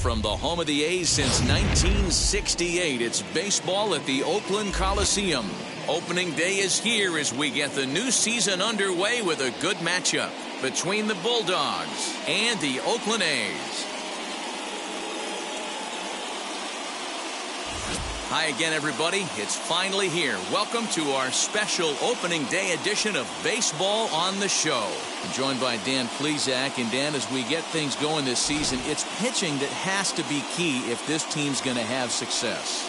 from the home of the A's since 1968. It's baseball at the Oakland Coliseum. Opening day is here as we get the new season underway with a good matchup between the Bulldogs and the Oakland A's. Hi again, everybody. It's finally here. Welcome to our special opening day edition of Baseball on the Show. I'm joined by Dan Plesac. And Dan, as we get things going this season, it's pitching that has to be key if this team's going to have success.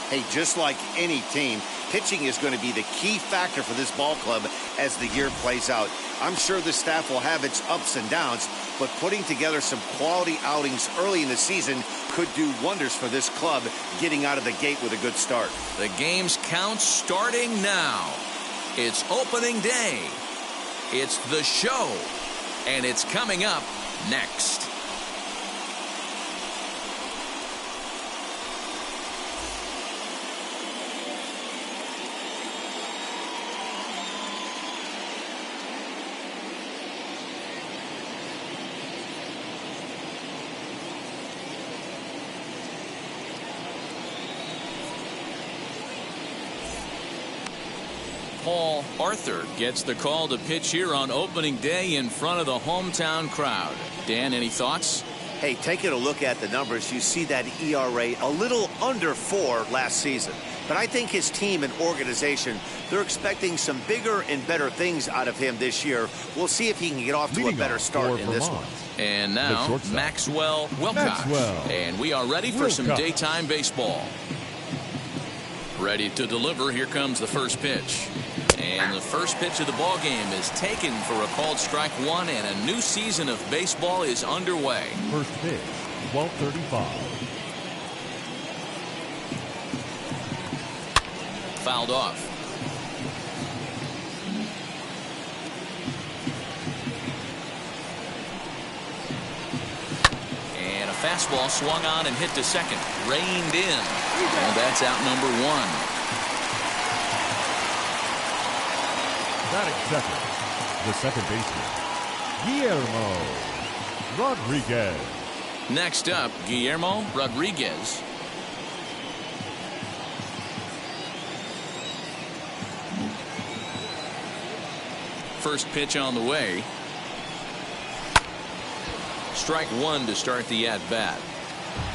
Hey, just like any team, pitching is going to be the key factor for this ball club as the year plays out. I'm sure the staff will have its ups and downs, but putting together some quality outings early in the season could do wonders for this club getting out of the gate with a good start. The game's count starting now. It's opening day. It's the show. And it's coming up next. Paul Arthur gets the call to pitch here on opening day in front of the hometown crowd. Dan, any thoughts? Hey, taking a look at the numbers, you see that ERA a little under 4 last season. But I think his team and organization, they're expecting some bigger and better things out of him this year. We'll see if he can get off to a better start in this one. And now, Maxwell Wilcox. And we are ready for some daytime baseball. Ready to deliver. Here comes the first pitch. And the first pitch of the ball game is taken for a called strike one, and a new season of baseball is underway. First pitch, 12:35. Fouled off. And a fastball swung on and hit to second. Reined in. And that's out number one. Batting second, the second baseman, Guillermo Rodriguez. Next up, Guillermo Rodriguez. First pitch on the way. Strike one to start the at-bat.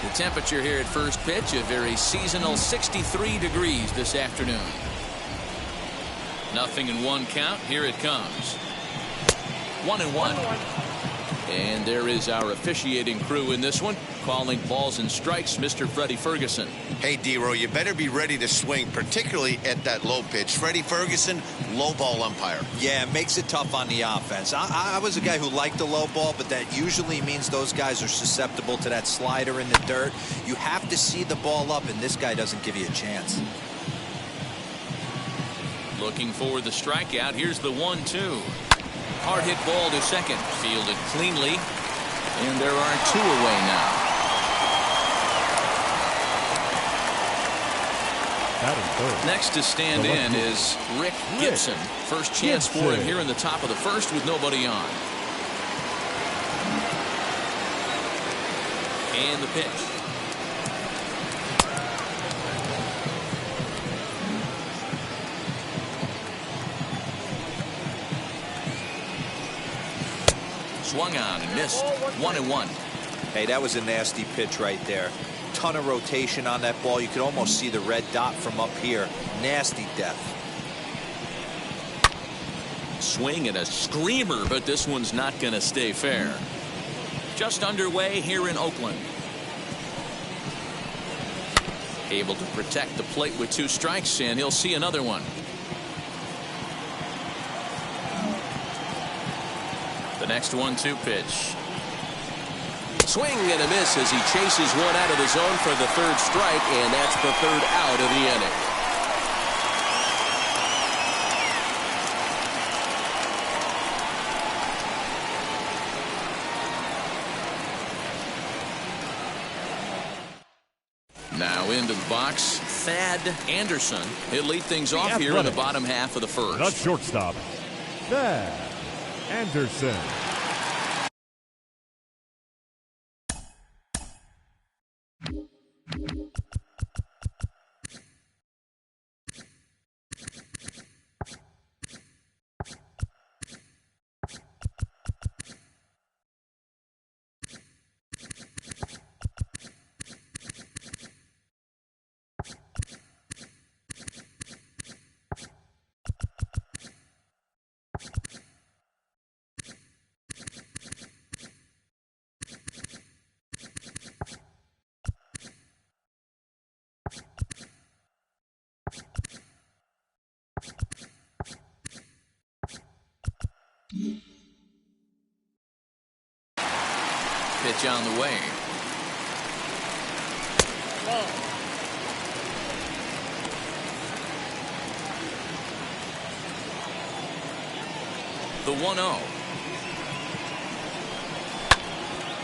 The temperature here at first pitch, a very seasonal 63 degrees this afternoon. Nothing in one count. Here it comes. 1-1. And there is our officiating crew in this one, calling balls and strikes, Mr. Freddie Ferguson. Hey, D-Row, you better be ready to swing, particularly at that low pitch. Freddie Ferguson, low ball umpire. Yeah, it makes it tough on the offense. I was a guy who liked the low ball, but that usually means those guys are susceptible to that slider in the dirt. You have to see the ball up, and this guy doesn't give you a chance. Looking for the strikeout. Here's the 1-2. Hard hit ball to second. Fielded cleanly. And there are two away now. Next to stand in is Rick Gibson. First chance for him here in the top of the first with nobody on. And the pitch. Swung on and missed. 1-1. Hey, that was a nasty pitch right there. Ton of rotation on that ball. You could almost see the red dot from up here. Nasty death. Swing and a screamer, but this one's not going to stay fair. Just underway here in Oakland. Able to protect the plate with two strikes, and he'll see another one. The next 1-2 pitch. Swing and a miss as he chases one out of the zone for the third strike, and that's the third out of the inning. Now into the box, Thad Anderson. He'll lead things off here in the bottom half of the first. The shortstop, Thad Anderson. pitch on the way. The 1-0.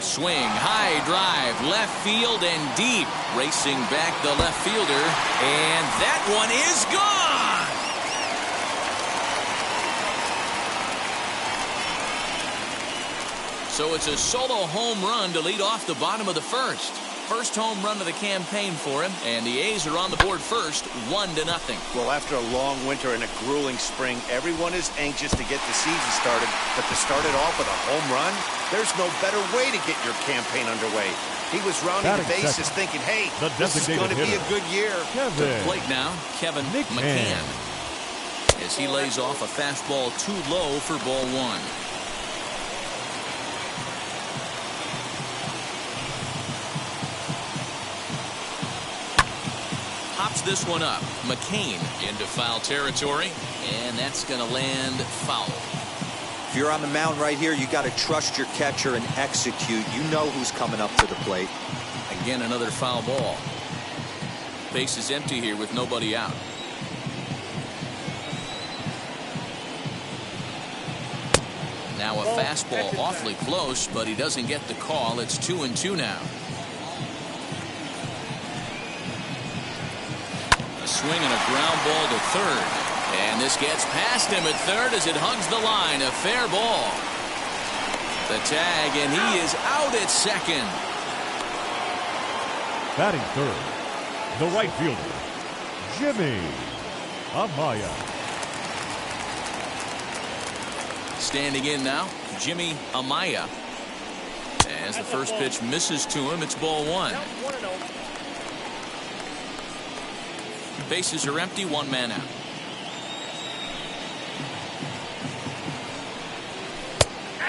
Swing, high drive, left field and deep. Racing back the left fielder, and that one is gone. So it's a solo home run to lead off the bottom of the first. First home run of the campaign for him, and the A's are on the board first, 1-0. Well, after a long winter and a grueling spring, everyone is anxious to get the season started, but to start it off with a home run, there's no better way to get your campaign underway. He was rounding the bases thinking, hey, this is going to be a good year. To the plate now, Kevin McCann. As he lays off a fastball too low for ball 1. Pops this one up. McCain into foul territory, and that's going to land foul. If you're on the mound right here, you got to trust your catcher and execute. You know who's coming up to the plate. Again, another foul ball. Base is empty here with nobody out. Now a fastball awfully close, but he doesn't get the call. It's 2-2 now. A swing and a ground ball to third. And this gets past him at third as it hugs the line. A fair ball. The tag, and he is out at second. Batting third, the right fielder, Jimmy Amaya. Standing in now, Jimmy Amaya. As the first pitch misses to him, it's ball 1. Bases are empty, 1 man out.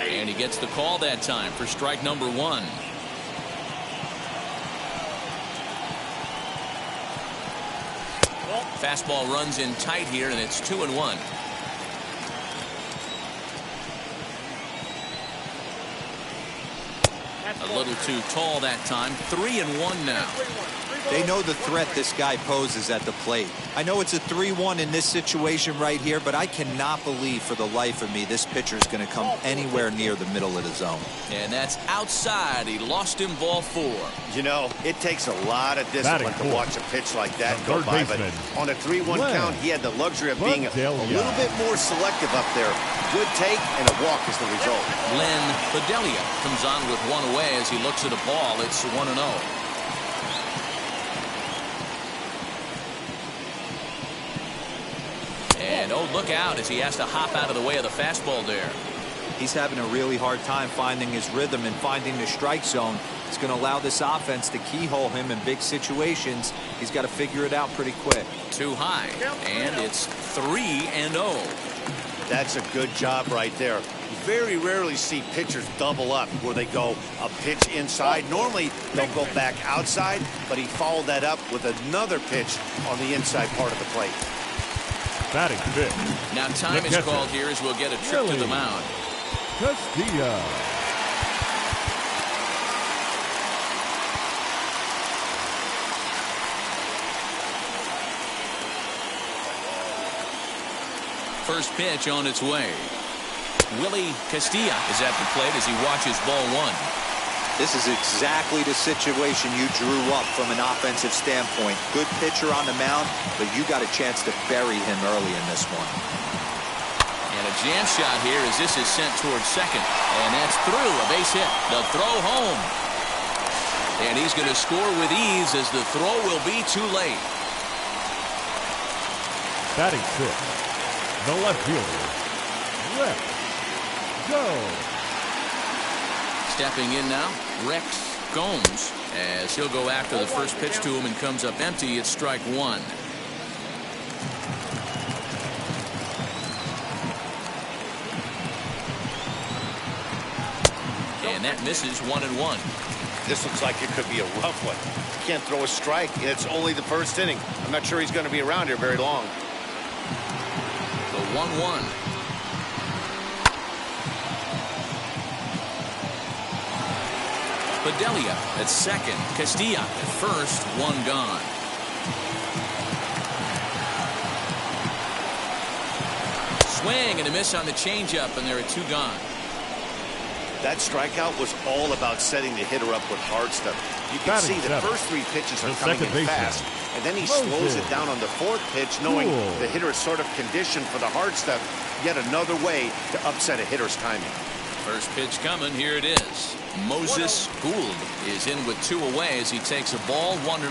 And he gets the call that time for strike number 1. Fastball runs in tight here, and it's 2-1. A little too tall that time. 3-1 now. They know the threat this guy poses at the plate. I know it's a 3-1 in this situation right here, but I cannot believe for the life of me this pitcher is going to come anywhere near the middle of the zone. And that's outside. He lost him ball 4. You know, it takes a lot of discipline to watch a pitch like that go by, but on a 3-1 count, he had the luxury of being a little bit more selective up there. Good take, and a walk is the result. Len Bedelia comes on with 1 away as he looks at a ball. It's 1-0. And oh, look out as he has to hop out of the way of the fastball there. He's having a really hard time finding his rhythm and finding the strike zone. It's going to allow this offense to keyhole him in big situations. He's got to figure it out pretty quick. Too high, and it's 3-0. That's a good job right there. You very rarely see pitchers double up where they go a pitch inside. Normally they'll go back outside, but he followed that up with another pitch on the inside part of the plate. Batting fifth. Now time is called here as we'll get a trip to the mound. Castilla. First pitch on its way. Willie Castilla is at the plate as he watches ball 1. This is exactly the situation you drew up from an offensive standpoint. Good pitcher on the mound, but you got a chance to bury him early in this one. And a jam shot here as this is sent towards second. And that's through. A base hit. The throw home. And he's going to score with ease as the throw will be too late. Batting sixth, the left fielder, Rex Gomes. Stepping in now, Rex Gomes, as he'll go after the first pitch to him and comes up empty. It's strike 1. And that misses 1-1. This looks like it could be a rough one. You can't throw a strike, and it's only the first inning. I'm not sure he's going to be around here very long. The 1-1. Bedelia at second. Castilla at first. One gone. Swing and a miss on the changeup, and there are two gone. That strikeout was all about setting the hitter up with hard stuff. You can see the first three pitches are coming in fast, and then he slows it down on the fourth pitch, knowing the hitter is sort of conditioned for the hard stuff. Yet another way to upset a hitter's timing. First pitch coming. Here it is. Moses Gould is in with two away as he takes a ball 1-0.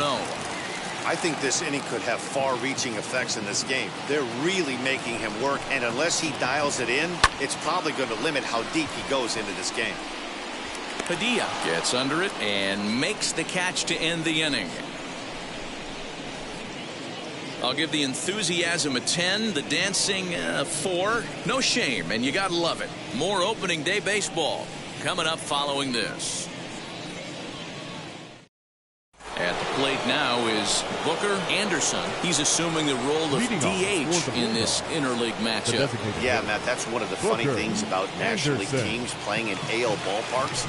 I think this inning could have far-reaching effects in this game. They're really making him work, and unless he dials it in, it's probably going to limit how deep he goes into this game. Padilla gets under it and makes the catch to end the inning. I'll give the enthusiasm a 10, the dancing a 4. No shame, and you gotta love it. More opening day baseball coming up following this. At the plate now is Booker Anderson. He's assuming the role of DH in this interleague matchup. Yeah, Matt, that's one of the funny things about National League teams playing in AL ballparks.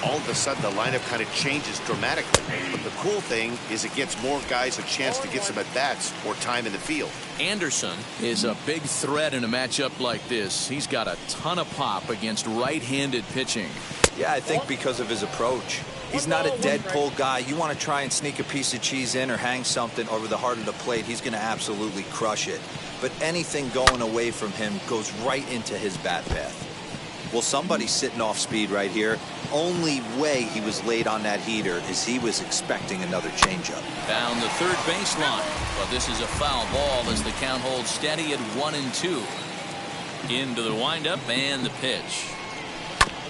All of a sudden, the lineup kind of changes dramatically. But the cool thing is it gets more guys a chance to get some at-bats or time in the field. Anderson is a big threat in a matchup like this. He's got a ton of pop against right-handed pitching. Yeah, I think because of his approach. He's not a dead pull guy. You want to try and sneak a piece of cheese in or hang something over the heart of the plate, he's going to absolutely crush it. But anything going away from him goes right into his bat path. Well, somebody's sitting off speed right here. Only way he was late on that heater is he was expecting another changeup. Down the third baseline, but this is a foul ball as the count holds steady at 1-2. Into the windup and the pitch.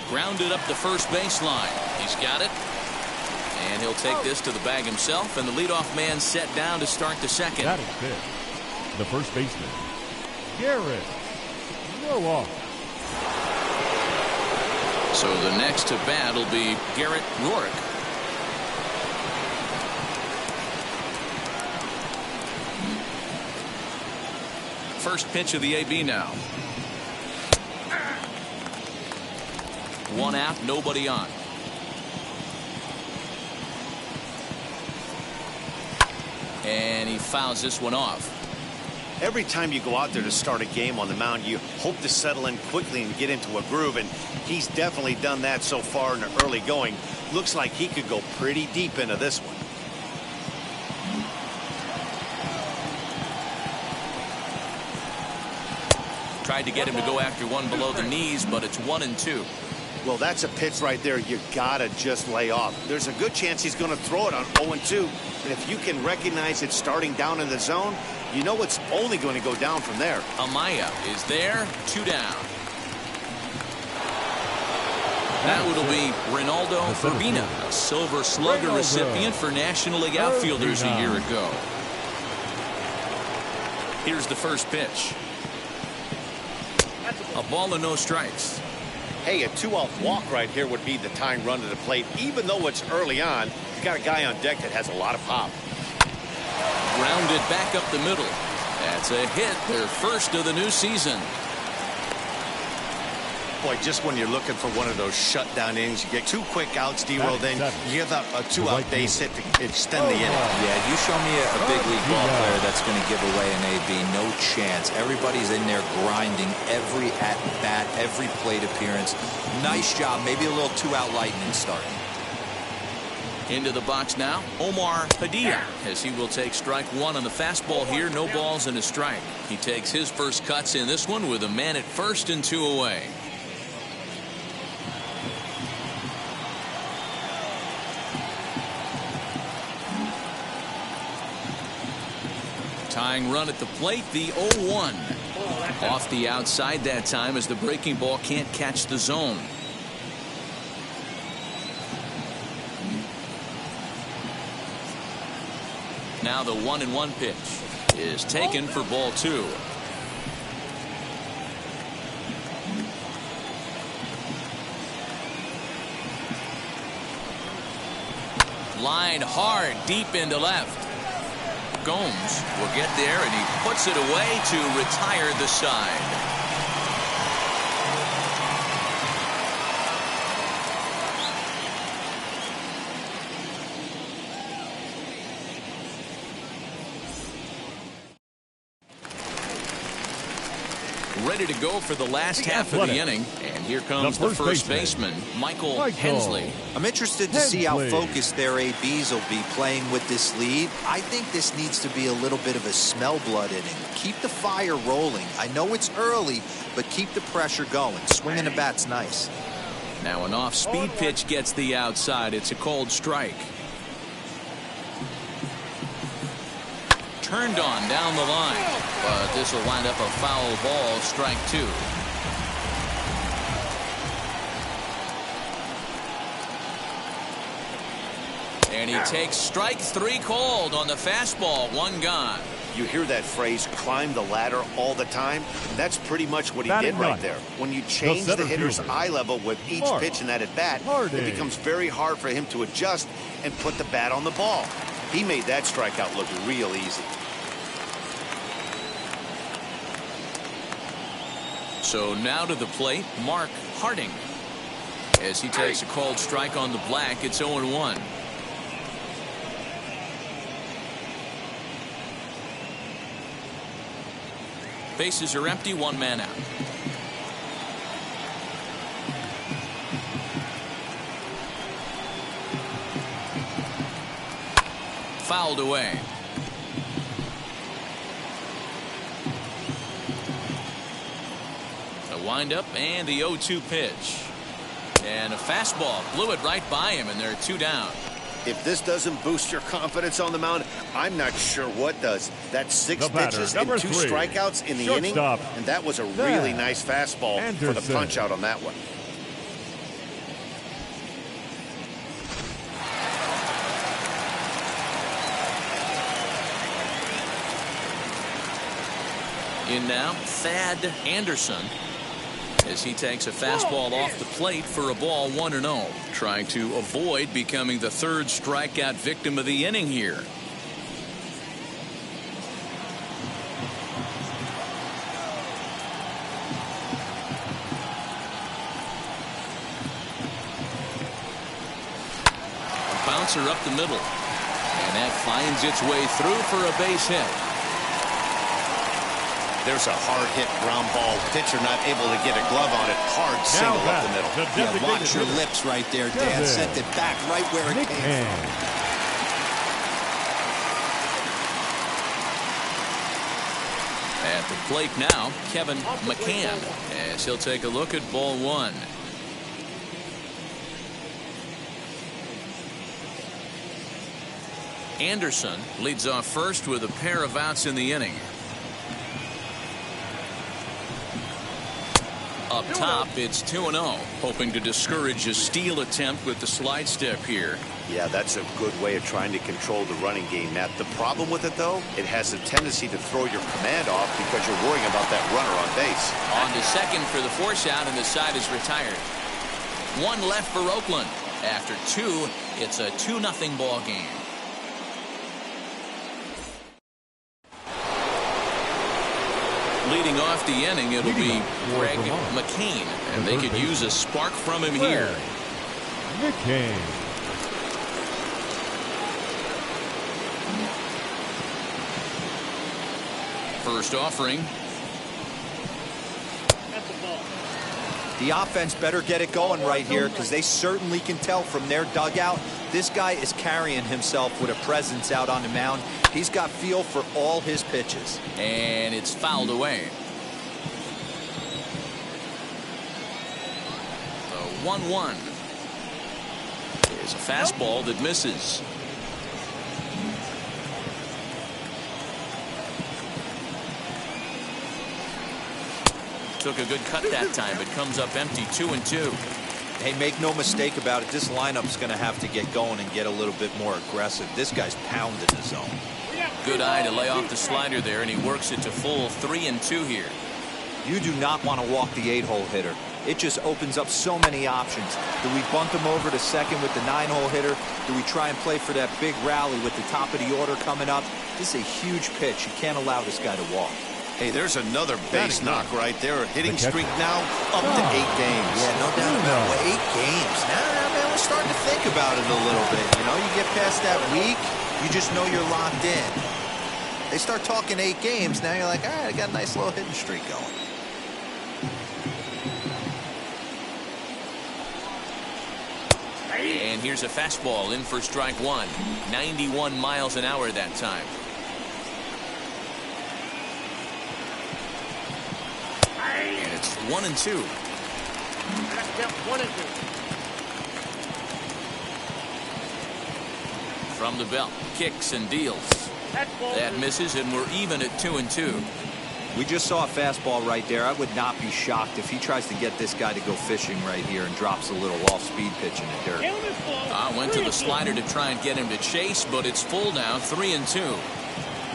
Grounded up the first baseline. He's got it. And he'll take this to the bag himself, and the leadoff man set down to start the second. That is it. The first baseman, Garrett Roark. So the next to bat will be Garrett Roark. First pitch of the AB now. One out, nobody on. And he fouls this one off. Every time you go out there to start a game on the mound, you hope to settle in quickly and get into a groove, and he's definitely done that so far in the early going. Looks like he could go pretty deep into this one. Tried to get him to go after one below the knees, but it's 1-2. Well, that's a pitch right there you gotta just lay off. There's a good chance he's going to throw it on 0-2, and if you can recognize it starting down in the zone, you know it's only going to go down from there. Amaya is there, 2 down. Now it'll be Ronaldo Urbina, a Silver Slugger recipient for National League outfielders a year ago. Here's the first pitch. A ball and no strikes. Hey, a 2-out walk right here would be the tying run to the plate. Even though it's early on, you got a guy on deck that has a lot of pop. Grounded back up the middle. That's a hit, their first of the new season. Boy, just when you're looking for one of those shutdown innings, you get 2 quick outs, D-Roll, then you give up a 2-out base hit to extend the inning. Yeah, you show me a big league ball player that's going to give away an AB. No chance. Everybody's in there grinding every at-bat, every plate appearance. Nice job. Maybe a little 2-out lightning start. Into the box now, Omar Padilla, as he will take strike 1 on the fastball here. No balls and a strike. He takes his first cuts in this one with a man at first and 2 away. Tying run at the plate, the 0-1. Off the outside that time as the breaking ball can't catch the zone. Now the 1-1 pitch is taken for ball 2. Line hard deep into left. Gomes will get there, and he puts it away to retire the side. ready to go for the last half of the inning. And here comes the first baseman, Michael Hensley. I'm interested to see how focused their ABs will be playing with this lead. I think this needs to be a little bit of a smell blood inning. Keep the fire rolling. I know it's early, but keep the pressure going. Swinging the bat's nice. Now an off-speed pitch gets the outside. It's a cold strike. Turned on down the line, but this will wind up a foul ball, strike 2. And he takes strike 3 called on the fastball. 1 gone. You hear that phrase, climb the ladder, all the time? That's pretty much what he did right there. When you change the hitter's eye level with each pitch in that at-bat, it becomes very hard for him to adjust and put the bat on the ball. He made that strikeout look real easy. So now to the plate, Mark Harding. As he takes a called strike on the black, it's 0-1. Bases are empty, 1 man out. Fouled away. Windup and the 0-2 pitch. And a fastball blew it right by him, and they're 2 down. If this doesn't boost your confidence on the mound, I'm not sure what does. That's 6 pitches and 2 strikeouts in the inning, and that was a really nice fastball for the punch out on that one. In now, Thad Anderson, as he takes a fastball off the plate for a ball, 1-0. Trying to avoid becoming the 3rd strikeout victim of the inning here. A bouncer up the middle. And that finds its way through for a base hit. There's a hard hit ground ball. Pitcher not able to get a glove on it. Hard single up the middle. Yeah, watch your lips right there, Dan. Sent it back right where it came from. At the plate now, Kevin McCann, as he'll take a look at ball 1. Anderson leads off first with a pair of outs in the inning. Up top, it's 2-0, hoping to discourage a steal attempt with the slide step here. Yeah, that's a good way of trying to control the running game, Matt. The problem with it, though, it has a tendency to throw your command off because you're worrying about that runner on base. On to second for the force out, and the side is retired. 1 left for Oakland. After 2, it's a 2-0 ball game. Leading off the inning, it'll be Greg McCain, and they could use a spark from him here. McCain. First offering. The offense better get it going right here, because they certainly can tell from their dugout this guy is carrying himself with a presence out on the mound. He's got feel for all his pitches. And it's fouled away. The 1-1 is a fastball that misses. Took a good cut that time, but comes up empty. 2-2. Hey, make no mistake about it. This lineup's going to have to get going and get a little bit more aggressive. This guy's pounding the zone. Good eye to lay off the slider there, and he works it to full 3-2 here. You do not want to walk the 8-hole hitter. It just opens up so many options. Do we bunt him over to second with the 9-hole hitter? Do we try and play for that big rally with the top of the order coming up? This is a huge pitch. You can't allow this guy to walk. Hey, there's another base knock right there. A hitting streak now up to 8 games. Yeah, no doubt about it. 8 games. Now, man, we're starting to think about it a little bit. You know, you get past that week, you just know you're locked in. They start talking 8 games, now you're like, all right, I got a nice little hitting streak going. And here's a fastball in for strike one. 91 miles an hour that time. And it's 1-2. From the belt, kicks and deals. That misses, and we're even at 2-2. We just saw a fastball right there. I would not be shocked if he tries to get this guy to go fishing right here and drops a little off-speed pitch in the dirt. Went to the slider to try and get him to chase, but it's full now, 3-2.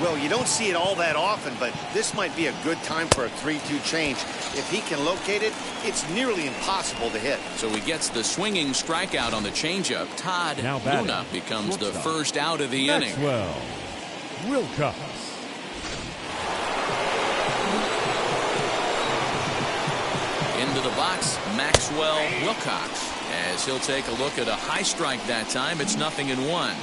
Well, you don't see it all that often, but this might be a good time for a 3-2 change. If he can locate it, it's nearly impossible to hit. So he gets the swinging strikeout on the changeup. Todd Luna becomes the first out of the inning. Maxwell Wilcox. Into the box, Maxwell Wilcox, as he'll take a look at a high strike that time. It's 0-1.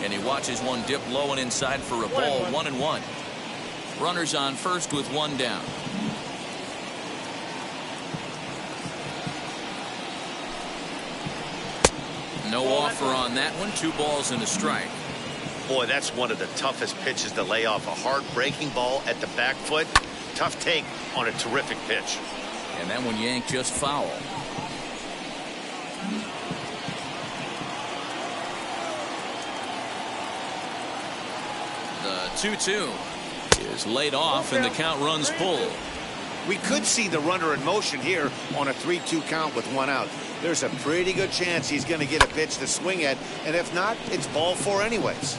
And he watches one dip low and inside for a ball. 1-1. Runners on first with one down. No offer on that one. 2 balls and a strike. Boy, that's one of the toughest pitches to lay off. A hard breaking ball at the back foot. Tough take on a terrific pitch. And that one yanked just foul. The 2-2 is laid off, and the count runs full. We could see the runner in motion here on a 3-2 count with 1 out. There's a pretty good chance he's going to get a pitch to swing at, and if not, it's ball 4 anyways.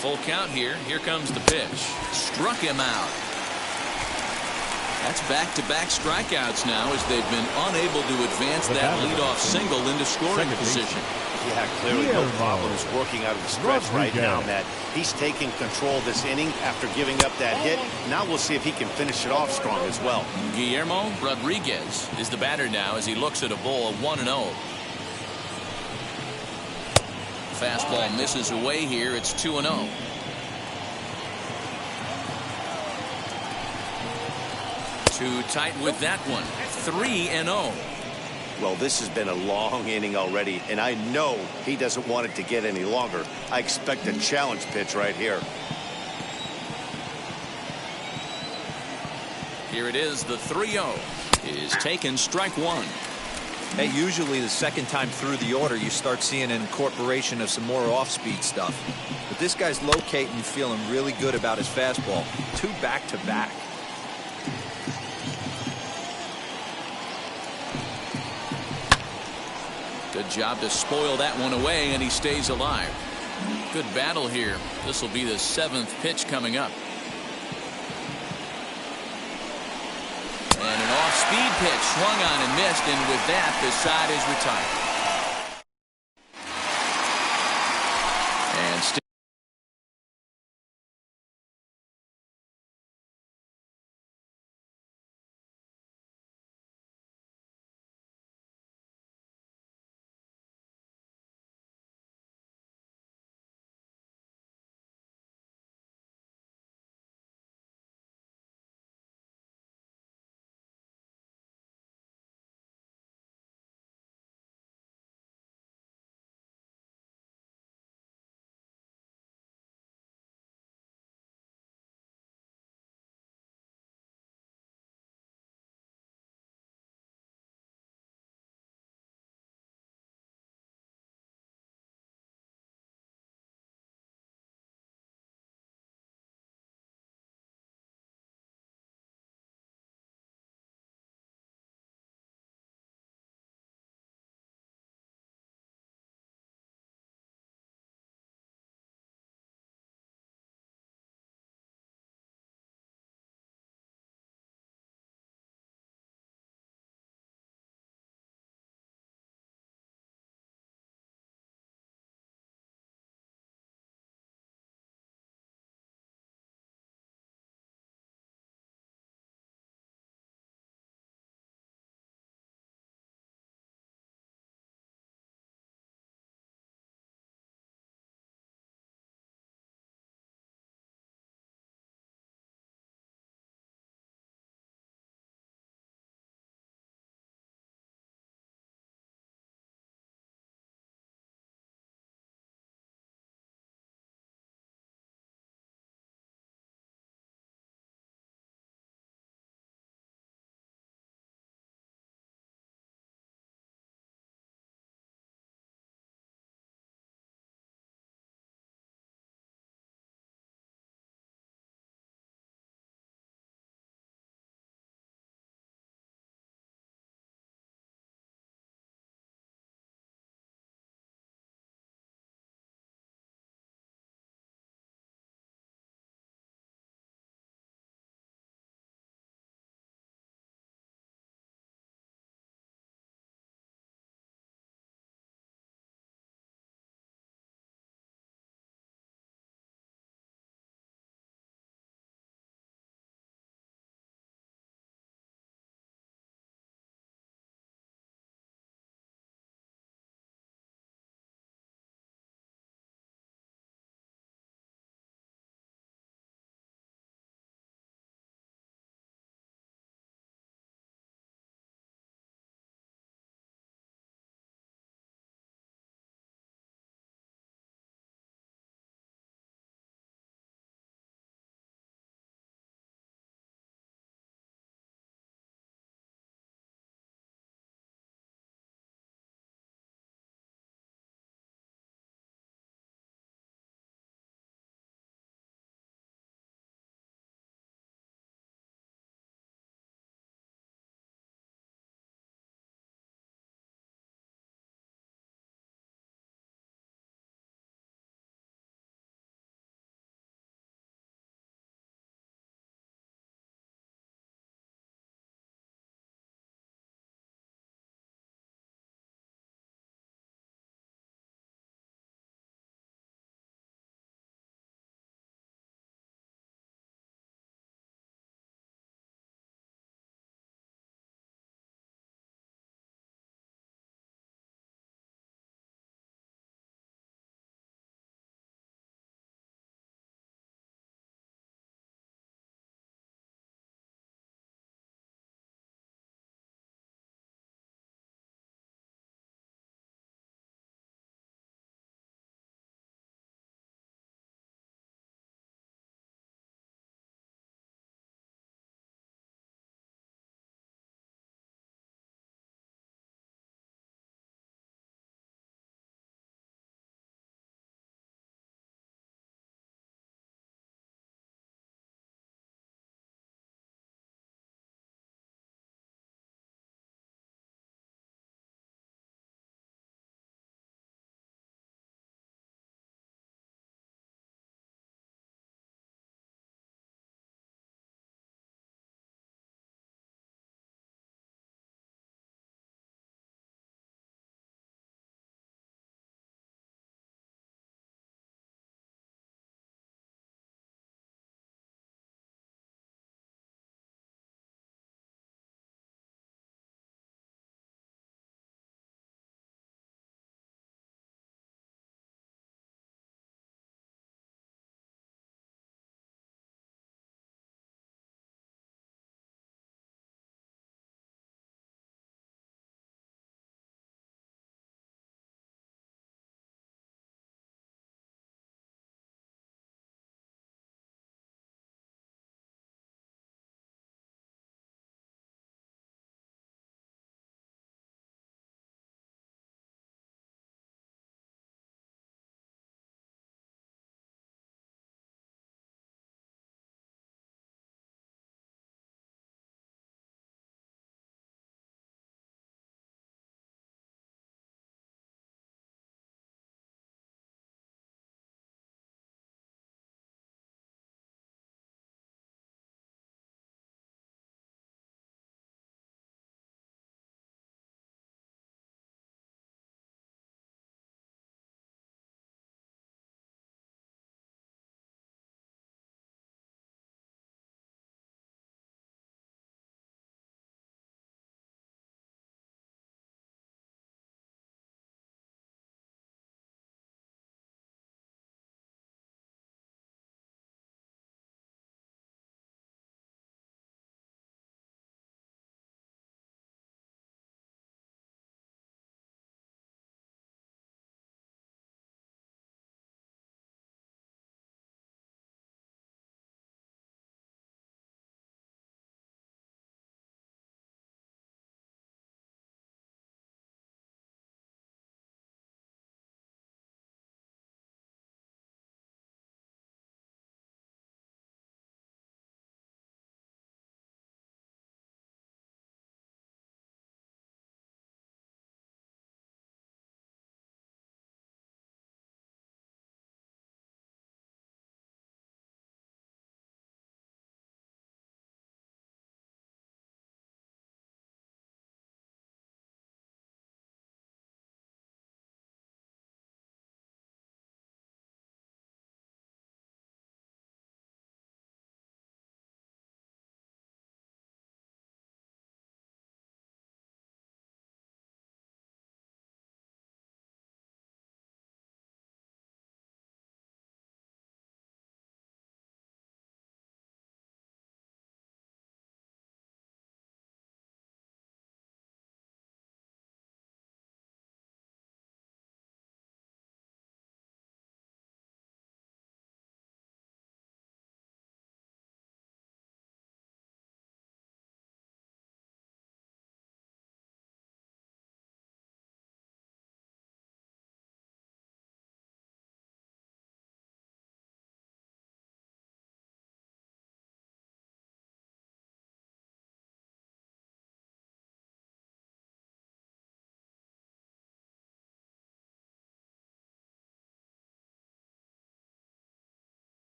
Full count here. Here comes the pitch. Struck him out. That's back-to-back strikeouts now, as they've been unable to advance that leadoff single into scoring position. Yeah, clearly no problems working out of the stretch right now, Matt. He's taking control of this inning after giving up that hit. Now we'll see if he can finish it off strong as well. Guillermo Rodriguez is the batter now as he looks at a ball of 1-0. Fastball misses away here. It's 2-0. Too tight with that one. 3-0. Well, this has been a long inning already, and I know he doesn't want it to get any longer. I expect a challenge pitch right here. Here it is. The 3-0 is taken, strike one. Hey, usually the second time through the order, you start seeing an incorporation of some more off-speed stuff. But this guy's locating and feeling really good about his fastball. 2 back-to-back. Good job to spoil that one away, and he stays alive. Good battle here. This will be the 7th pitch coming up. And an off-speed pitch swung on and missed, and with that, the side is retired.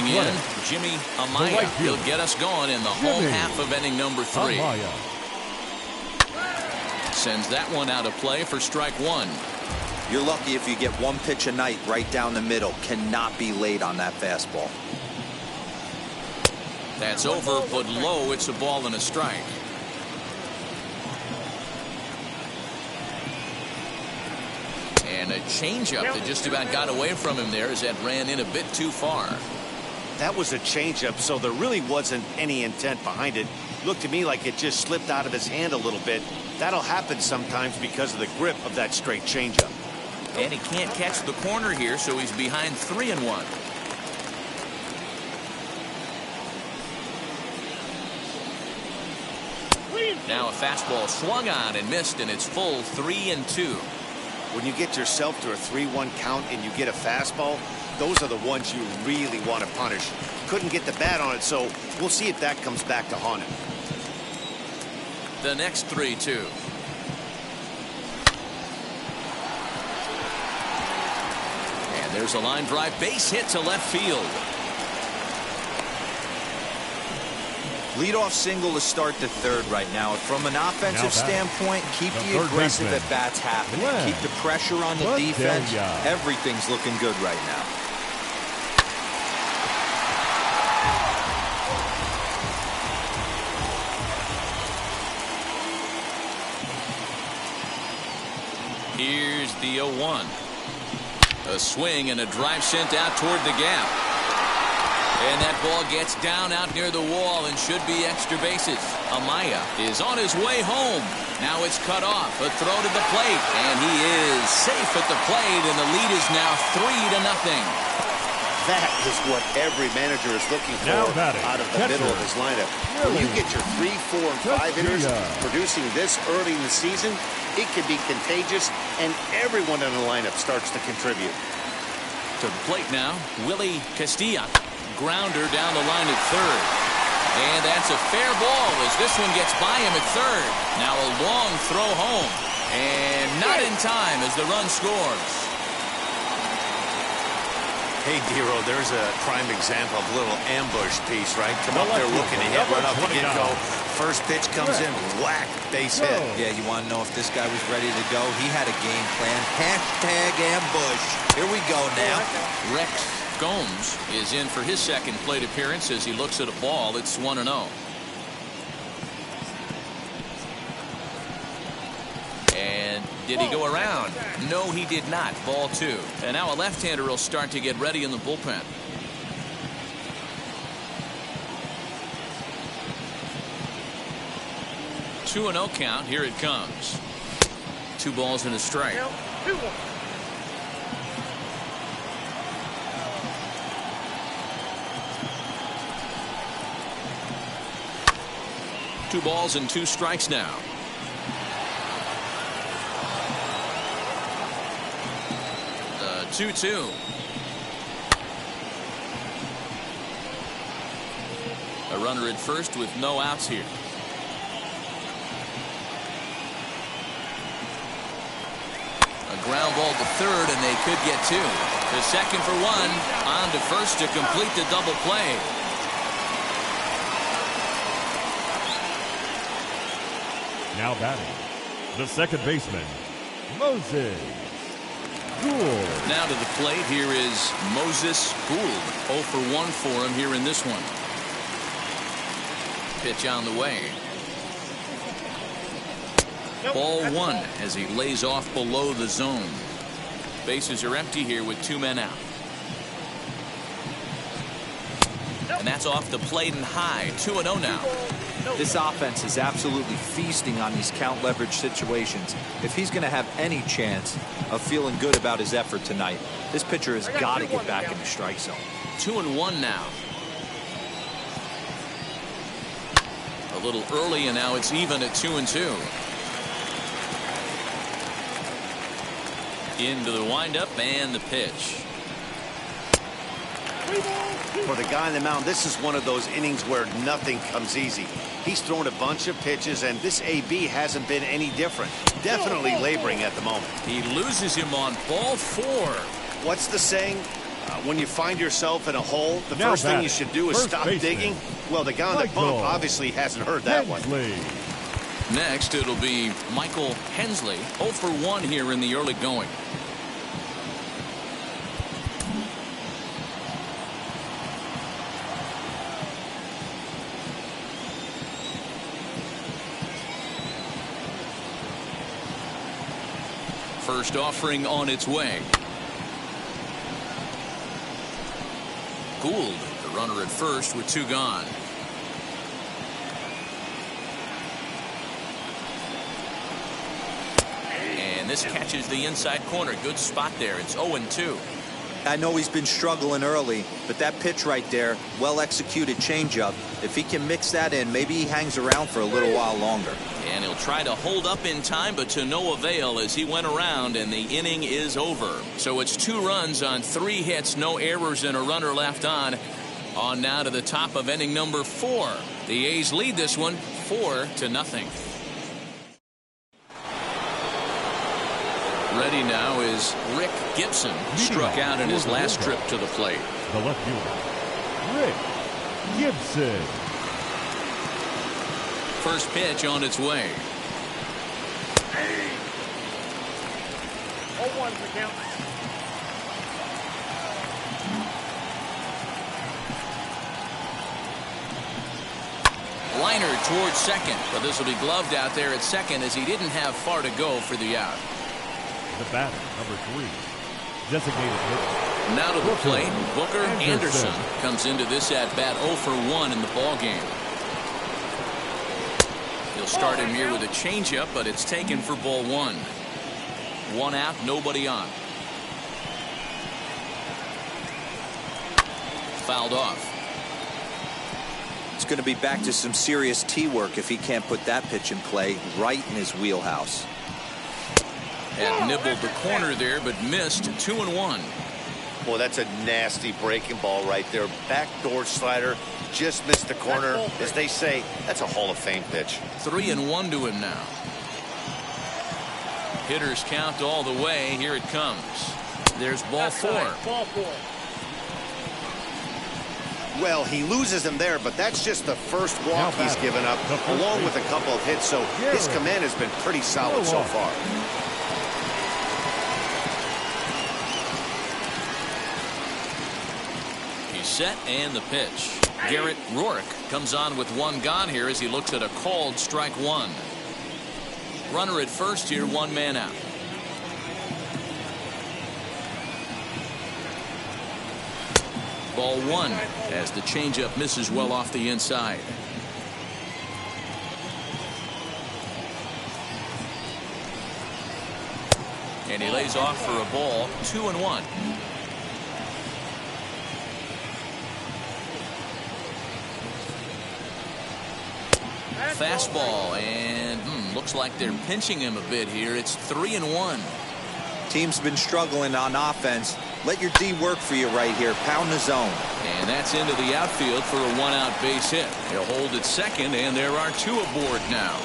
Stepping in, Jimmy Amaya. He'll get us going in the home half of inning number 3. Sends that one out of play for strike 1. You're lucky if you get one pitch a night right down the middle. Cannot be late on that fastball. That's over, but low. It's a ball and a strike. And a changeup that just about got away from him there as that ran in a bit too far. That was a changeup, so there really wasn't any intent behind it. Looked to me like it just slipped out of his hand a little bit. That'll happen sometimes because of the grip of that straight changeup. And he can't catch the corner here, so he's behind 3-1. Now a fastball swung on and missed, and it's full 3-2. When you get yourself to a 3-1 count and you get a fastball, those are the ones you really want to punish. Couldn't get the bat on it, so we'll see if that comes back to haunt him. The next 3-2. And there's a line drive base hit to left field. Leadoff single to start the third right now. From an offensive standpoint, keep the aggressive at bats happening. Keep the pressure on the defense. Everything's looking good right now. Here's the 0-1. A swing and a drive sent out toward the gap. And that ball gets down out near the wall and should be extra bases. Amaya is on his way home. Now it's cut off. A throw to the plate. And he is safe at the plate. And the lead is now 3-0. That is what every manager is looking for out of the middle of his lineup. When you get your 3, 4, and 5 hitters producing this early in the season, it can be contagious, and everyone in the lineup starts to contribute. To the plate now, Willie Castilla. Grounder down the line at third. And that's a fair ball as this one gets by him at third. Now a long throw home. And not in time as the run scores. Hey, Dero, there's a prime example of a little ambush piece, right? Come up there looking to hit right off the get-go. First pitch comes in, whack, base hit. Yeah, you want to know if this guy was ready to go? He had a game plan. Hashtag ambush. Here we go now. Rex Gomes is in for his second plate appearance as he looks at a ball. It's 1-0. And did he go around? No, he did not. Ball 2. And now a left-hander will start to get ready in the bullpen. Two 2-0 count. Here it comes. 2 balls and a strike. 2 balls and 2 strikes now. The 2-2. A runner at first with no outs here. A ground ball to third, and they could get 2. To second for 1. On to first to complete the double play. Now batting, the second baseman, Moses Gould. Now to the plate, here is Moses Gould. 0 for 1 for him here in this one. Pitch on the way. Ball 1 as he lays off below the zone. Bases are empty here with 2 men out. And that's off the plate and high. 2-0 now. This offense is absolutely feasting on these count leverage situations. If he's going to have any chance of feeling good about his effort tonight, this pitcher has got to get back in the strike zone. 2-1 now. A little early, and now it's even at 2-2. Into the windup and the pitch. For the guy on the mound, this is one of those innings where nothing comes easy. He's thrown a bunch of pitches, and this AB hasn't been any different. Definitely laboring at the moment. He loses him on ball 4. What's the saying? When you find yourself in a hole, the first thing you should do is stop digging. Well, the guy on the bump obviously hasn't heard that one. Next, it'll be Michael Hensley, 0 for 1 here in the early going. First offering on its way. Gould, the runner at first with 2 gone. And this catches the inside corner. Good spot there. It's 0-2. I know he's been struggling early, but that pitch right there, well executed changeup. If he can mix that in, maybe he hangs around for a little while longer. And he'll try to hold up in time, but to no avail as he went around and the inning is over. So it's 2 runs on 3 hits, no errors and a runner left on. On now to the top of inning number 4. The A's lead this one 4-0. Ready now is Rick Gibson. Struck out in his last trip to the plate. The left fielder, Rick Gibson. First pitch on its way. 0-1 for count. Liner towards second, but this will be gloved out there at second as he didn't have far to go for the out. The batter, number 3, designated hitter. Now to the plate, Booker Anderson comes into this at bat 0 for 1 in the ball game. He'll start him here with a changeup, but it's taken for ball 1. 1 out, nobody on. Fouled off. It's going to be back to some serious tee work if he can't put that pitch in play right in his wheelhouse. Had nibbled the corner there, but missed. 2-1. Boy, that's a nasty breaking ball right there. Backdoor slider, just missed the corner. As they say, that's a Hall of Fame pitch. 3-1 to him now. Hitters count all the way. Here it comes. There's ball 4. Ball 4. Well, he loses him there, but that's just the first walk he's given up, along with a couple of hits, so his command has been pretty solid so far. He's set, and the pitch. Garrett Rourke comes on with 1 gone here as he looks at a called strike 1. Runner at first here, 1 man out. Ball 1 as the changeup misses well off the inside. And he lays off for a ball. 2-1. Fastball, and looks like they're pinching him a bit here. It's 3-1. Team's been struggling on offense. Let your D work for you right here. Pound the zone. And that's into the outfield for a 1-out base hit. He'll hold at second, and there are 2 aboard now.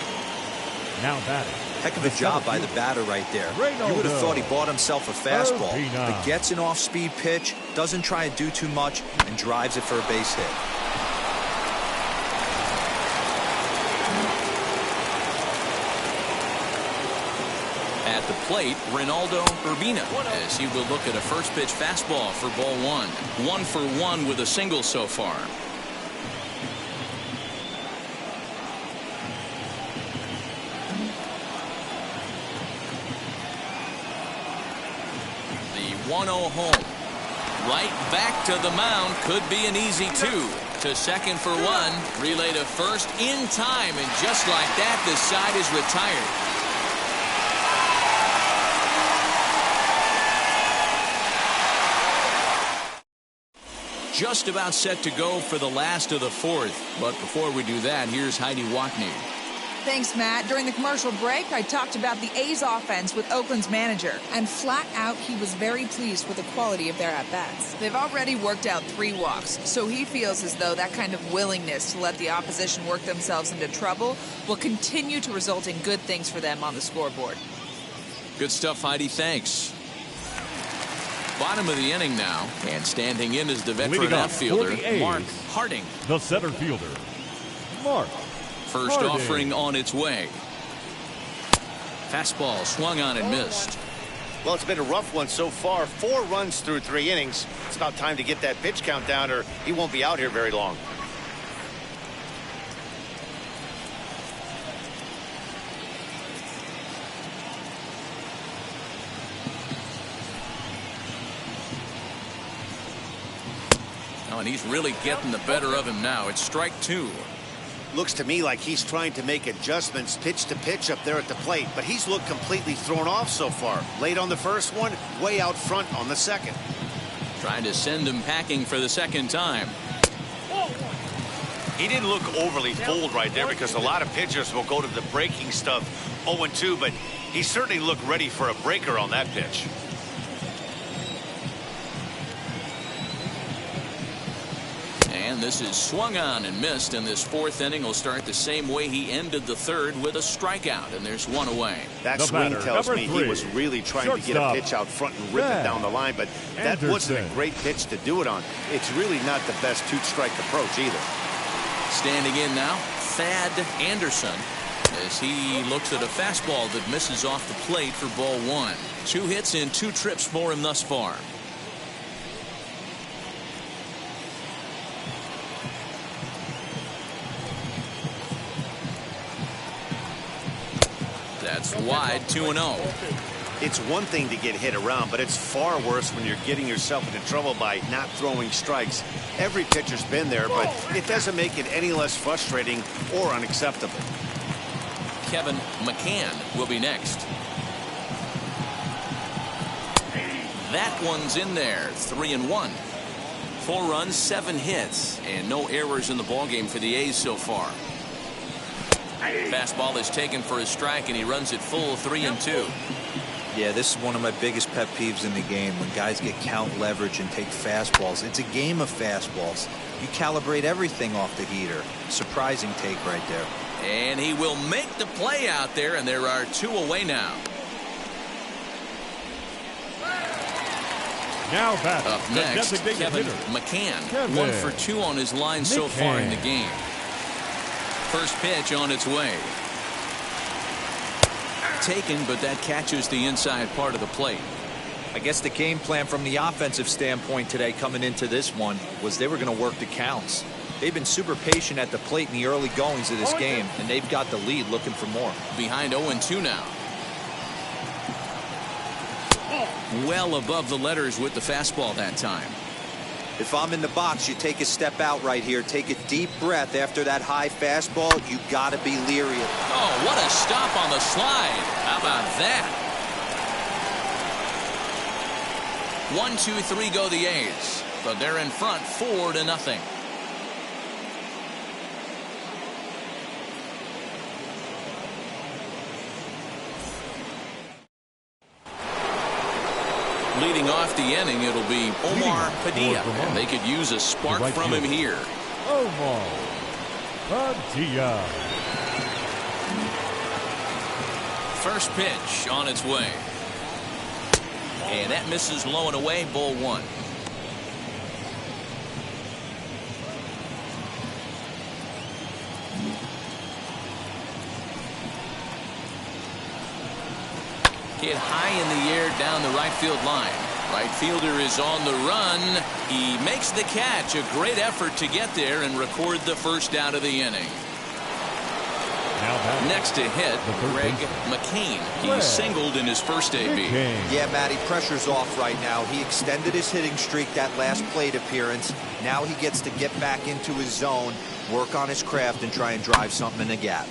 Now batting. Heck of a job by the batter right there. You would have thought he bought himself a fastball, but gets an off-speed pitch, doesn't try to do too much, and drives it for a base hit. At the plate, Ronaldo Urbina, as he will look at a first pitch fastball for ball 1. 1 for 1 with a single so far. The 1-0 home. Right back to the mound. Could be an easy 2. To second for 1. Relay to first in time. And just like that, the side is retired. Just about set to go for the last of the 4th. But before we do that, here's Heidi Watney. Thanks, Matt. During the commercial break, I talked about the A's offense with Oakland's manager. And flat out, he was very pleased with the quality of their at-bats. They've already worked out 3 walks, so he feels as though that kind of willingness to let the opposition work themselves into trouble will continue to result in good things for them on the scoreboard. Good stuff, Heidi. Thanks. Bottom of the inning now, and standing in is the veteran outfielder, Mark Harding. The center fielder, Mark First Harding. offering on its way. Fastball swung on and missed. Well, it's been a rough one so far. 4 runs through 3 innings. It's about time to get that pitch count down, or he won't be out here very long. Oh, and he's really getting the better of him now. It's strike 2. Looks to me like he's trying to make adjustments pitch to pitch up there at the plate, but he's looked completely thrown off so far. Late on the first one, way out front on the second. Trying to send him packing for the second time. He didn't look overly fooled right there, because a lot of pitchers will go to the breaking stuff 0-2, but he certainly looked ready for a breaker on that pitch. And this is swung on and missed, and this 4th inning will start the same way he ended the 3rd, with a strikeout, and there's 1 away. That swing tells me he was really trying to get a pitch out front and rip it down the line, but that wasn't a great pitch to do it on. It's really not the best 2-strike approach either. Standing in now, Thad Anderson, as he looks at a fastball that misses off the plate for ball 1. 2 hits in 2 trips for him thus far. That's wide, 2-0. It's one thing to get hit around, but it's far worse when you're getting yourself into trouble by not throwing strikes. Every pitcher's been there, but it doesn't make it any less frustrating or unacceptable. Kevin McCann will be next. That one's in there, 3-1. 4 runs, 7 hits, and no errors in the ballgame for the A's so far. Fastball is taken for a strike, and he runs it full, 3-2. Yeah, this is one of my biggest pet peeves in the game, when guys get count leverage and take fastballs. It's a game of fastballs. You calibrate everything off the heater. Surprising take right there. And he will make the play out there, and there are 2 away now. Now back. Up next, Kevin McCann. 1 for 2 on his line so far in the game. First pitch on its way. Taken, but that catches the inside part of the plate. I guess the game plan from the offensive standpoint today coming into this one was they were going to work the counts. They've been super patient at the plate in the early goings of this game, and they've got the lead, looking for more. Behind 0-2 now. Well above the letters with the fastball that time. If I'm in the box, you take a step out right here. Take a deep breath after that high fastball. You got to be leery. Oh, what a stop on the slide. How about that? 1, 2, 3 go the A's, but they're in front 4-0. Leading off the inning, it'll be Omar Padilla, and they could use a spark from him here. Omar Padilla. First pitch on its way. And that misses low and away, ball 1. Hit high in the air down the right field line. Right fielder is on the run. He makes the catch. A great effort to get there and record the first out of the inning. Next to hit, Greg McCain. He singled in his first AB. Yeah, Matty, pressure's off right now. He extended his hitting streak that last plate appearance. Now he gets to get back into his zone, work on his craft, and try and drive something in the gap.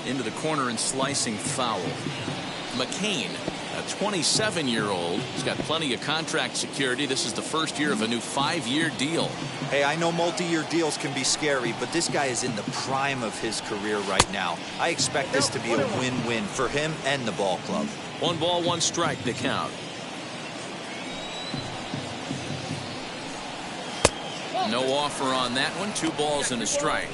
Into the corner and slicing foul. McCain, a 27-year-old. He's got plenty of contract security. This is the first year of a new 5-year deal. Hey, I know multi-year deals can be scary, but this guy is in the prime of his career right now. I expect this to be a win-win for him and the ball club. 1 ball, 1 strike to count. No offer on that one. 2 balls and a strike.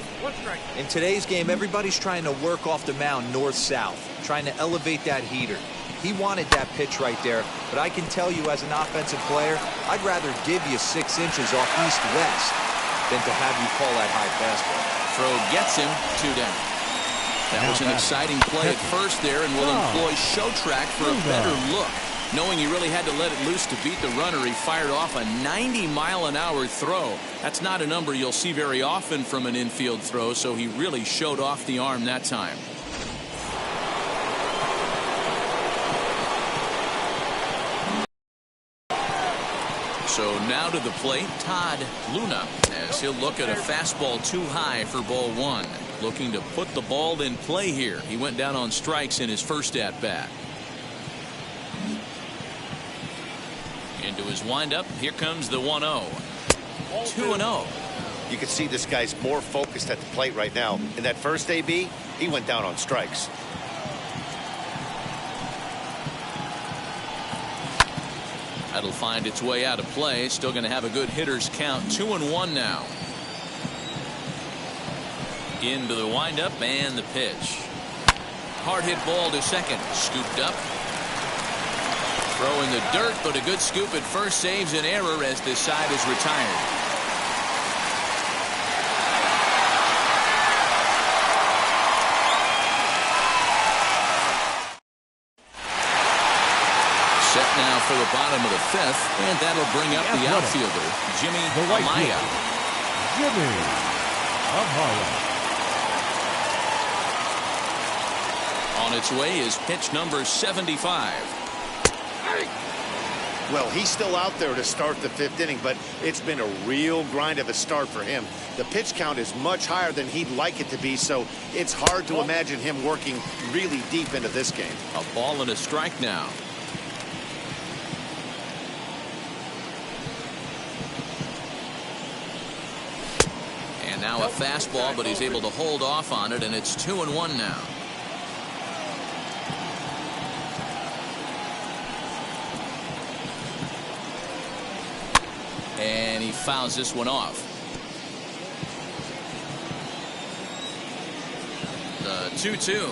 In today's game, everybody's trying to work off the mound north-south, trying to elevate that heater. He wanted that pitch right there, but I can tell you as an offensive player, I'd rather give you 6 inches off east-west than to have you call that high fastball. Throw gets him. 2 down. That was an exciting play at first there, and will employ show track for a better look. Knowing he really had to let it loose to beat the runner, he fired off a 90-mile-an-hour throw. That's not a number you'll see very often from an infield throw, so he really showed off the arm that time. So now to the plate, Todd Luna, as he'll look at a fastball too high for ball 1. Looking to put the ball in play here. He went down on strikes in his first at-bat. Into his windup. Here comes the 1-0. 2-0. You can see this guy's more focused at the plate right now. In that first AB, he went down on strikes. That'll find its way out of play. Still going to have a good hitter's count. 2-1 now. Into the windup and the pitch. Hard hit ball to second. Scooped up. Throw in the dirt, but a good scoop at first saves an error as this side is retired. Set now for the bottom of the 5th, and that'll bring up the outfielder, Jimmy Amaya. Jimmy Amaya. On its way is pitch number 75. Well, he's still out there to start the 5th inning, but it's been a real grind of a start for him. The pitch count is much higher than he'd like it to be, so it's hard to imagine him working really deep into this game. A ball and a strike now. And now a fastball, but he's able to hold off on it, and it's 2-1 now. And he fouls this one off. The 2-2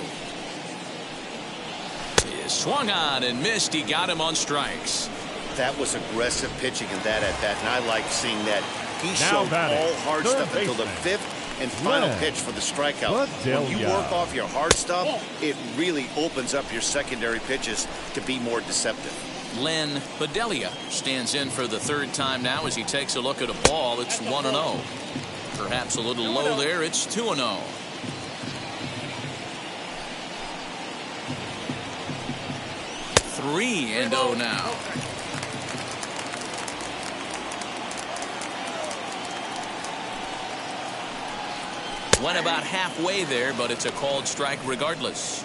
is swung on and missed. He got him on strikes. That was aggressive pitching in that at bat, and I like seeing that. He Now showed batting, all hard third stuff until the baseman, 5th and final pitch for the strikeout. When you work off your hard stuff, it really opens up your secondary pitches to be more deceptive. Len Bedelia stands in for the 3rd time now as he takes a look at a ball. It's 1-0. Perhaps a little low there. It's 2-0. 3-0 now. Went about halfway there, but it's a called strike regardless.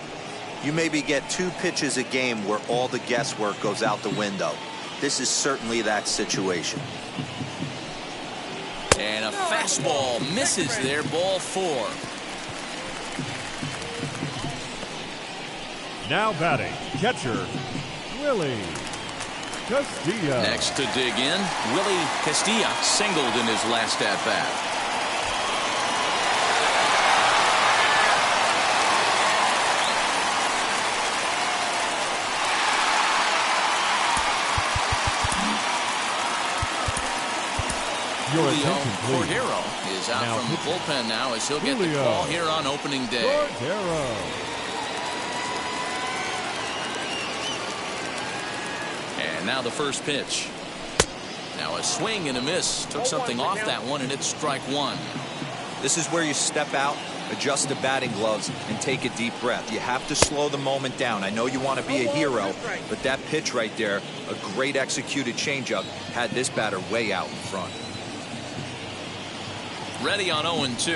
You maybe get 2 pitches a game where all the guesswork goes out the window. This is certainly that situation. And a fastball misses there. Ball 4. Now batting, catcher, Willie Castilla. Next to dig in, Willie Castilla singled in his last at-bat. Julio Cordero is out from the bullpen now as he'll get the call here on opening day. Cordero. And now the first pitch. Now a swing and a miss. Took something off that one, and it's strike 1. This is where you step out, adjust the batting gloves, and take a deep breath. You have to slow the moment down. I know you want to be a hero, but that pitch right there, a great executed changeup, had this batter way out in front. Ready on 0-2.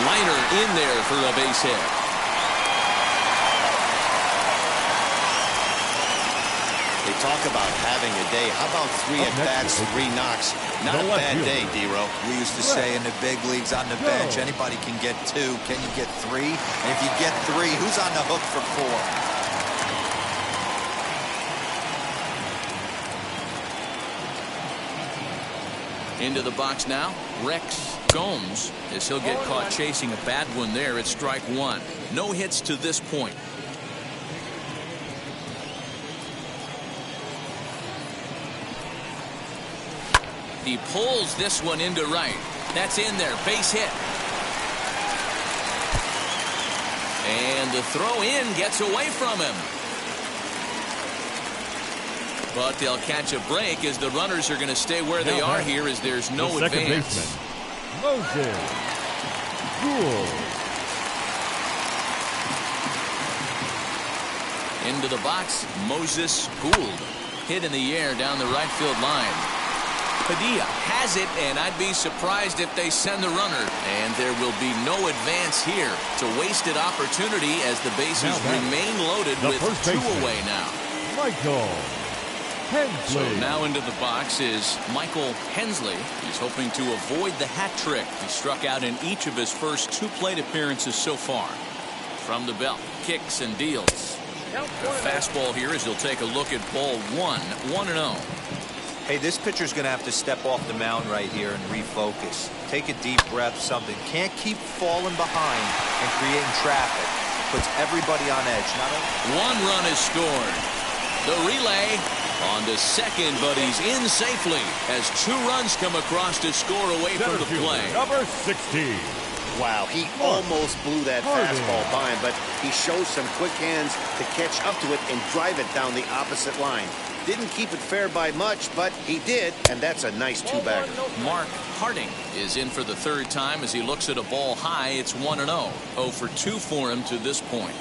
Liner in there for a base hit. They talk about having a day. How about 3 at-bats, 3 knocks? Not a bad day, D-Row. We used to say in the big leagues on the bench, anybody can get 2. Can you get 3? And if you get 3, who's on the hook for 4? Into the box now, Rex Gomes, as he'll get caught chasing a bad one there at strike one. No hits to this point. He pulls this one into right. That's in there. Base hit. And the throw in gets away from him. But they'll catch a break as the runners are going to stay where they are here as there's no advance. Second baseman, Moses Gould. Into the box, Moses Gould. Hit in the air down the right field line. Padilla has it, and I'd be surprised if they send the runner. And there will be no advance here. It's a wasted opportunity as the bases remain loaded with two away now. Michael Hensley. So now into the box is Michael Hensley. He's hoping to avoid the hat trick. He struck out in each of his first 2 plate appearances so far. From the belt, kicks and deals. A fastball here as he'll take a look at ball 1, 1-0. Hey, this pitcher's going to have to step off the mound right here and refocus. Take a deep breath, something. Can't keep falling behind and creating traffic. Puts everybody on edge. One run is scored. The relay on to second, but he's in safely as 2 runs come across to score away from the play. Number 16. Wow, he almost blew that fastball by him, but he shows some quick hands to catch up to it and drive it down the opposite line. Didn't keep it fair by much, but he did, and that's a nice 2-bagger. Mark Harding is in for the 3rd time as he looks at a ball high. It's 1-0. 0 for 2 for him to this point.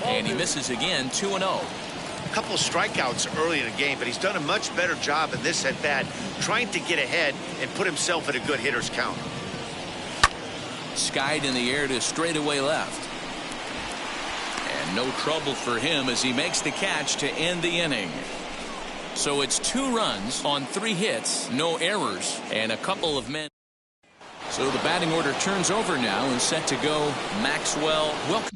And he misses again, 2-0. A couple of strikeouts early in the game, but he's done a much better job in this at-bat, trying to get ahead and put himself at a good hitter's count. Skied in the air to straightaway left. And no trouble for him as he makes the catch to end the inning. So it's 2 runs on 3 hits, no errors, and a couple of men. So the batting order turns over now and set to go Maxwell Wilcox.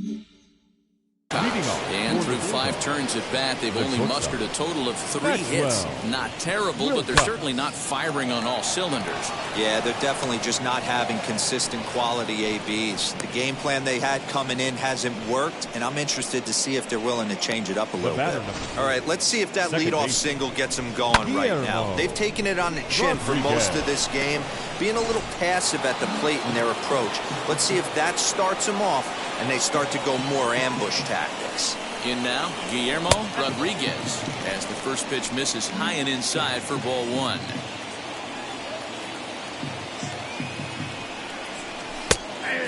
And through 5 turns at bat, they've only mustered a total of 3 hits. Not terrible, but they're certainly not firing on all cylinders. Yeah, they're definitely just not having consistent quality ABs. The game plan they had coming in hasn't worked, and I'm interested to see if they're willing to change it up a little bit. All right, let's see if that leadoff single gets them going right now. They've taken it on the chin for most of this game, being a little passive at the plate in their approach. Let's see if that starts them off and they start to go more ambush tactics. In now, Guillermo Rodriguez as the first pitch misses high and inside for ball 1.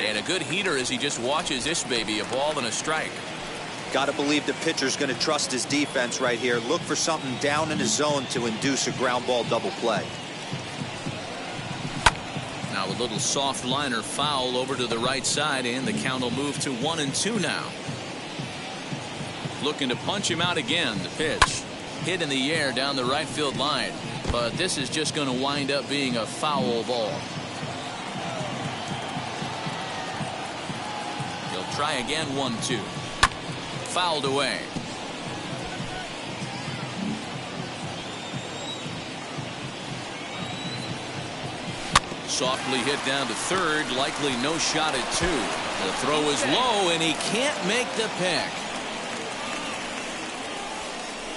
And a good heater as he just watches this baby, a ball and a strike. Got to believe the pitcher's going to trust his defense right here. Look for something down in his zone to induce a ground ball double play. Now a little soft liner foul over to the right side, and the count will move to 1-2 now. Looking to punch him out again. The pitch hit in the air down the right field line, but this is just going to wind up being a foul ball. He'll try again. 1-2. Fouled away. Softly hit down to third, likely no shot at 2. The throw is low, and he can't make the pick.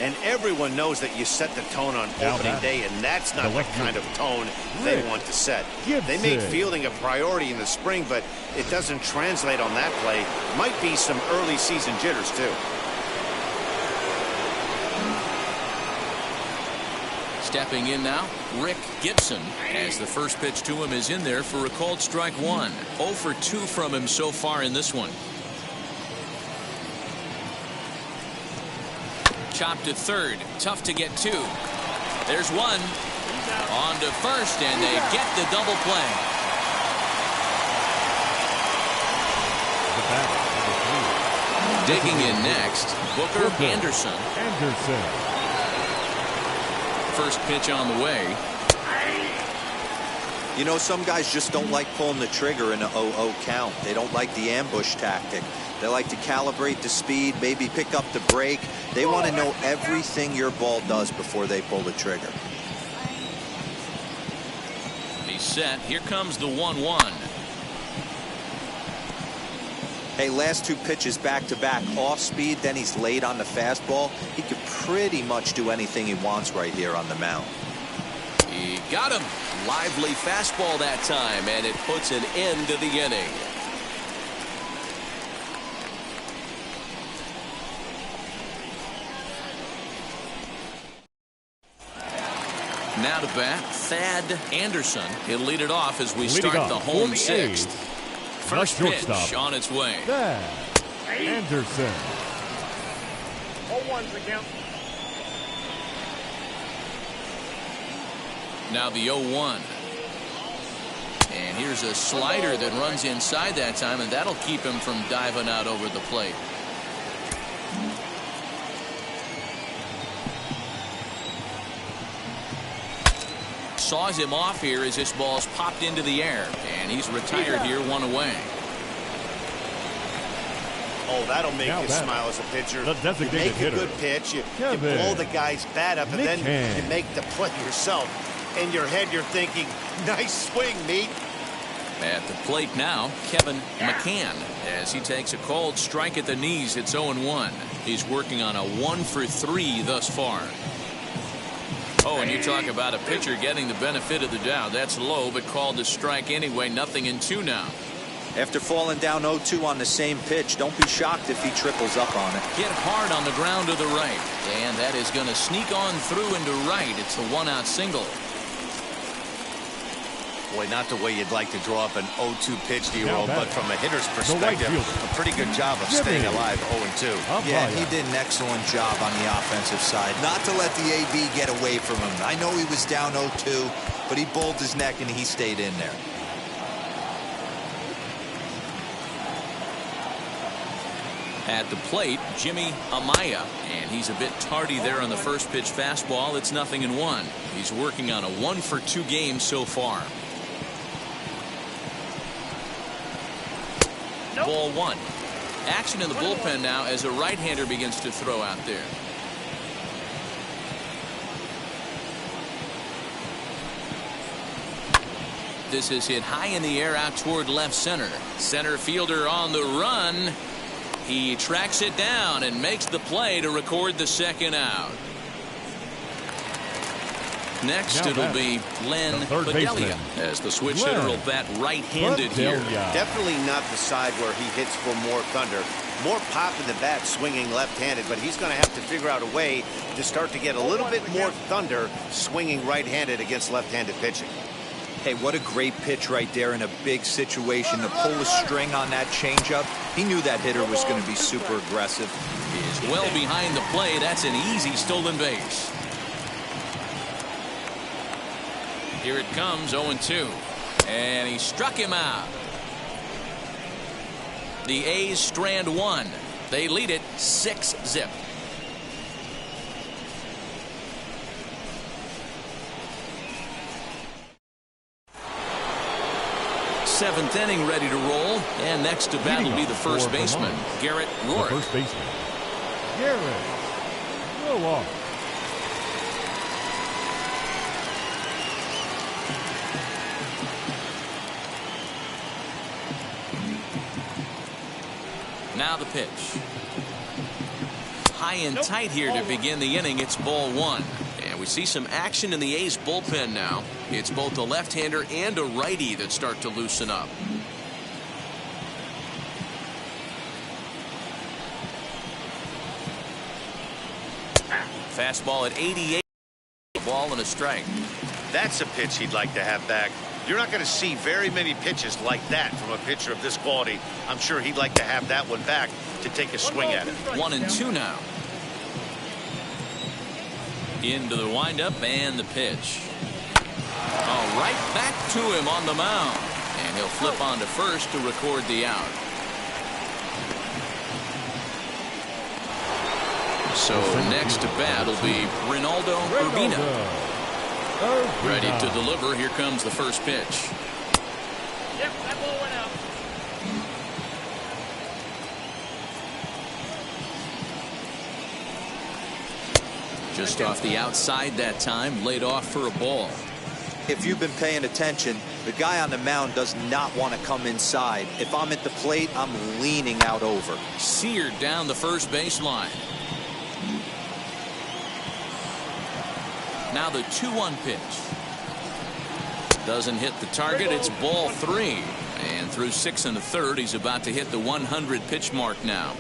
And everyone knows that you set the tone on opening day, and that's not the kind of tone they want to set. They make fielding a priority in the spring, but it doesn't translate on that play. Might be some early season jitters, too. Stepping in now, Rick Gibson, as the first pitch to him is in there for a called strike 1. 0 for 2 from him so far in this one. Chopped to third. Tough to get 2. There's 1. On to first, and they get the double play. Digging in next, Booker Anderson. First pitch on the way. You know, some guys just don't like pulling the trigger in an 0-0 count. They don't like the ambush tactic. They like to calibrate the speed, maybe pick up the brake. They want to know everything your ball does before they pull the trigger. He's set. Here comes the 1-1. Hey, last 2 pitches back-to-back, off speed, then he's late on the fastball. He could pretty much do anything he wants right here on the mound. He got him. Lively fastball that time, and it puts an end to the inning. Now to bat, Thad Anderson. He'll lead it off as we start the home 6th. First pitch on its way. Thad Anderson. 0-1's the count. Now the 0-1. And here's a slider that runs inside that time, and that'll keep him from diving out over the plate. Saws him off here as this ball's popped into the air, and he's retired here, 1 away. Oh, that'll make you smile as a pitcher. The designated you make a good pitch, you blow the guy's bat up, and then you make the play yourself. In your head, you're thinking, nice swing, meat. At the plate now, Kevin McCann, as he takes a cold strike at the knees. It's 0-1. He's working on a 1-for-3 thus far. Oh, and you talk about a pitcher getting the benefit of the doubt. That's low, but called a strike anyway. 0-2 now. After falling down 0-2 on the same pitch, don't be shocked if he triples up on it. Hit hard on the ground to the right, and that is going to sneak on through into right. It's a 1-out single. Boy, not the way you'd like to draw up an 0-2 pitch to your own, but from a hitter's perspective, a pretty good job of staying alive 0-2. Yeah, he did an excellent job on the offensive side. Not to let the AB get away from him. I know he was down 0-2, but he bowled his neck and he stayed in there. At the plate, Jimmy Amaya, and he's a bit tardy there on the first pitch fastball. It's 0-1. He's working on a 1-for-2 game so far. Ball 1. Action in the bullpen now as a right-hander begins to throw out there. This is hit high in the air out toward left center. Center fielder on the run. He tracks it down and makes the play to record the 2nd out. Next, it'll be Len Bedelia, as the switch hitter will bat right-handed here. Definitely not the side where he hits for more thunder. More pop in the bat swinging left-handed, but he's going to have to figure out a way to start to get a little bit more thunder swinging right-handed against left-handed pitching. Hey, what a great pitch right there in a big situation to pull the string on that changeup. He knew that hitter was going to be super aggressive. He is well behind the play. That's an easy stolen base. Here it comes, 0-2. And he struck him out. The A's strand 1. They lead it 6-0. Seventh inning ready to roll, and next to bat will be the first baseman, Garrett Rourke. First baseman, Garrett Rourke. Now the pitch. High and tight here to begin the inning. It's ball 1. And we see some action in the A's bullpen now. It's both a left-hander and a righty that start to loosen up. Fastball at 88. A ball and a strike. That's a pitch he'd like to have back. You're not going to see very many pitches like that from a pitcher of this quality. I'm sure he'd like to have that one back to take a swing at it. 1-2 now. Into the windup and the pitch. Oh, right back to him on the mound. And he'll flip on to first to record the out. So next to bat will be Ronaldo Urbina. Ready to deliver. Here comes the first pitch. Yep, that ball went out. Just off the outside that time, laid off for a ball. If you've been paying attention, the guy on the mound does not want to come inside. If I'm at the plate, I'm leaning out over. Seared down the first baseline. Now the 2-1 pitch. Doesn't hit the target. It's ball 3. And through 6 1/3, he's about to hit the 100 pitch mark now.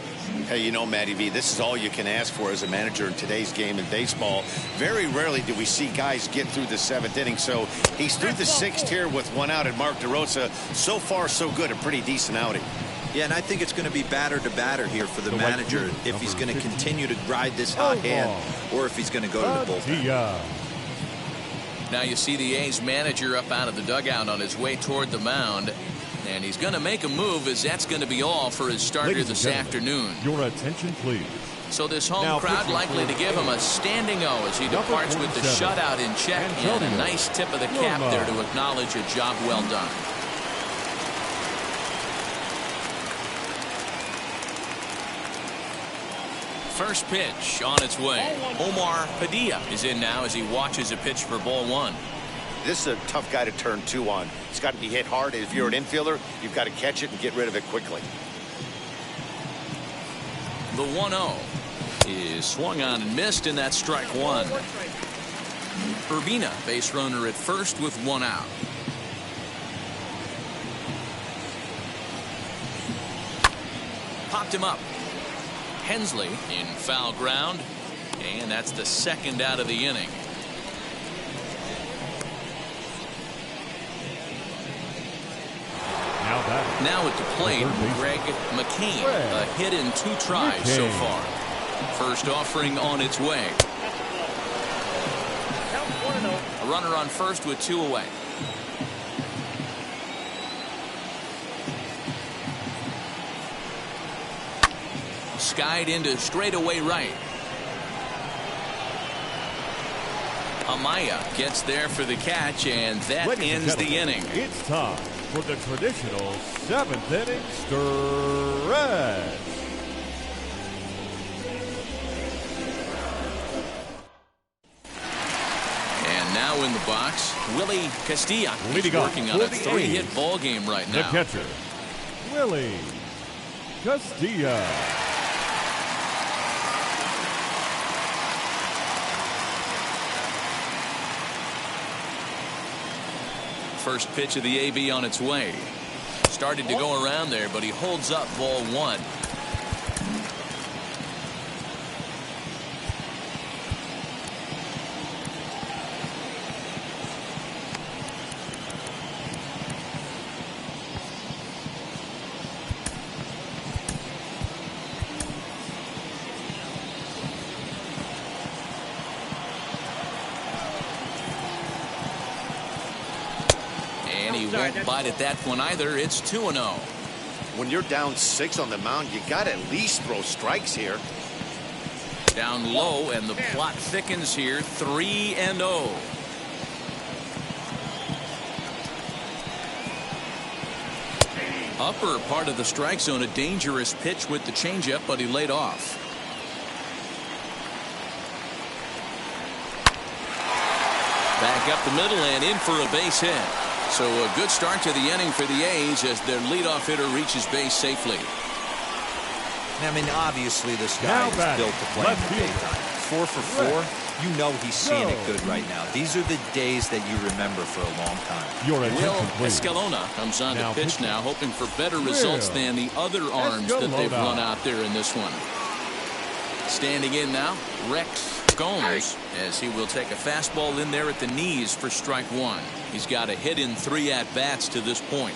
Hey, you know, Matty V, this is all you can ask for as a manager in today's game in baseball. Very rarely do we see guys get through the 7th inning. So he's through the 6th here with 1 out, and Mark DeRosa, so far so good, a pretty decent outing. Yeah, and I think it's going to be batter to batter here for the manager if he's going to continue to ride this hot hand or if he's going to go to the bullpen. Now you see the A's manager up out of the dugout on his way toward the mound. And he's going to make a move, as that's going to be all for his starter this afternoon. Your attention, please. So this home crowd likely to give him a standing O as he departs with the shutout in check, and a nice tip of the cap there to acknowledge a job well done. First pitch on its way. Omar Padilla is in now as he watches a pitch for ball 1. This is a tough guy to turn 2 on. It's got to be hit hard. If you're an infielder, you've got to catch it and get rid of it quickly. The 1-0 is swung on and missed, and that's strike 1. Urbina, base runner at first with 1 out. Popped him up. Hensley in foul ground, and that's the 2nd out of the inning. Now at the plate, Greg McCain. A hit in 2 tries so far. First offering on its way. A runner on first with 2 away. Skied into straightaway right. Amaya gets there for the catch, and that ends the inning. It's time for the traditional 7th inning stretch. And now in the box, Willie Castilla. He's working on a 3-hit ball game right now. The catcher, Willie Castilla. First pitch of the AB on its way. Started to go around there, but he holds up ball 1. Won't bite at that one either. It's 2-0. When you're down 6 on the mound, you got to at least throw strikes here. Down low, and the plot thickens here. 3-0. Upper part of the strike zone, a dangerous pitch with the changeup, but he laid off. Back up the middle and in for a base hit. So a good start to the inning for the A's as their leadoff hitter reaches base safely. I mean, obviously this guy is built to play in the big time. 4 for 4. You know he's seeing it good right now. These are the days that you remember for a long time. Will Escalona comes on to pitch now, hoping for better results than the other arms that they've run out there in this one. Standing in now, Rex Gomes, as he will take a fastball in there at the knees for strike 1. He's got a hit in 3 at-bats to this point.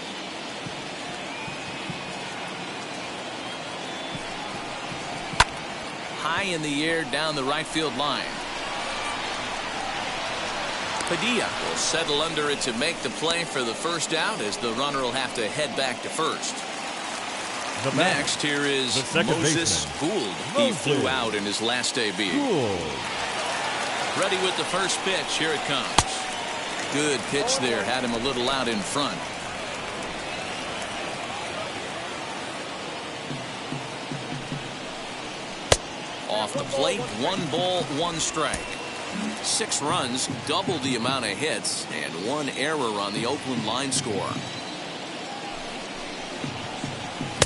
High in the air down the right field line. Padilla will settle under it to make the play for the first out, as the runner will have to head back to first. Next, here is Moses Gould. He flew out in his last AB. Ready with the first pitch. Here it comes. Good pitch there. Had him a little out in front. Off the plate, 1 ball, 1 strike. 6 runs, double the amount of hits, and 1 error on the Oakland line score.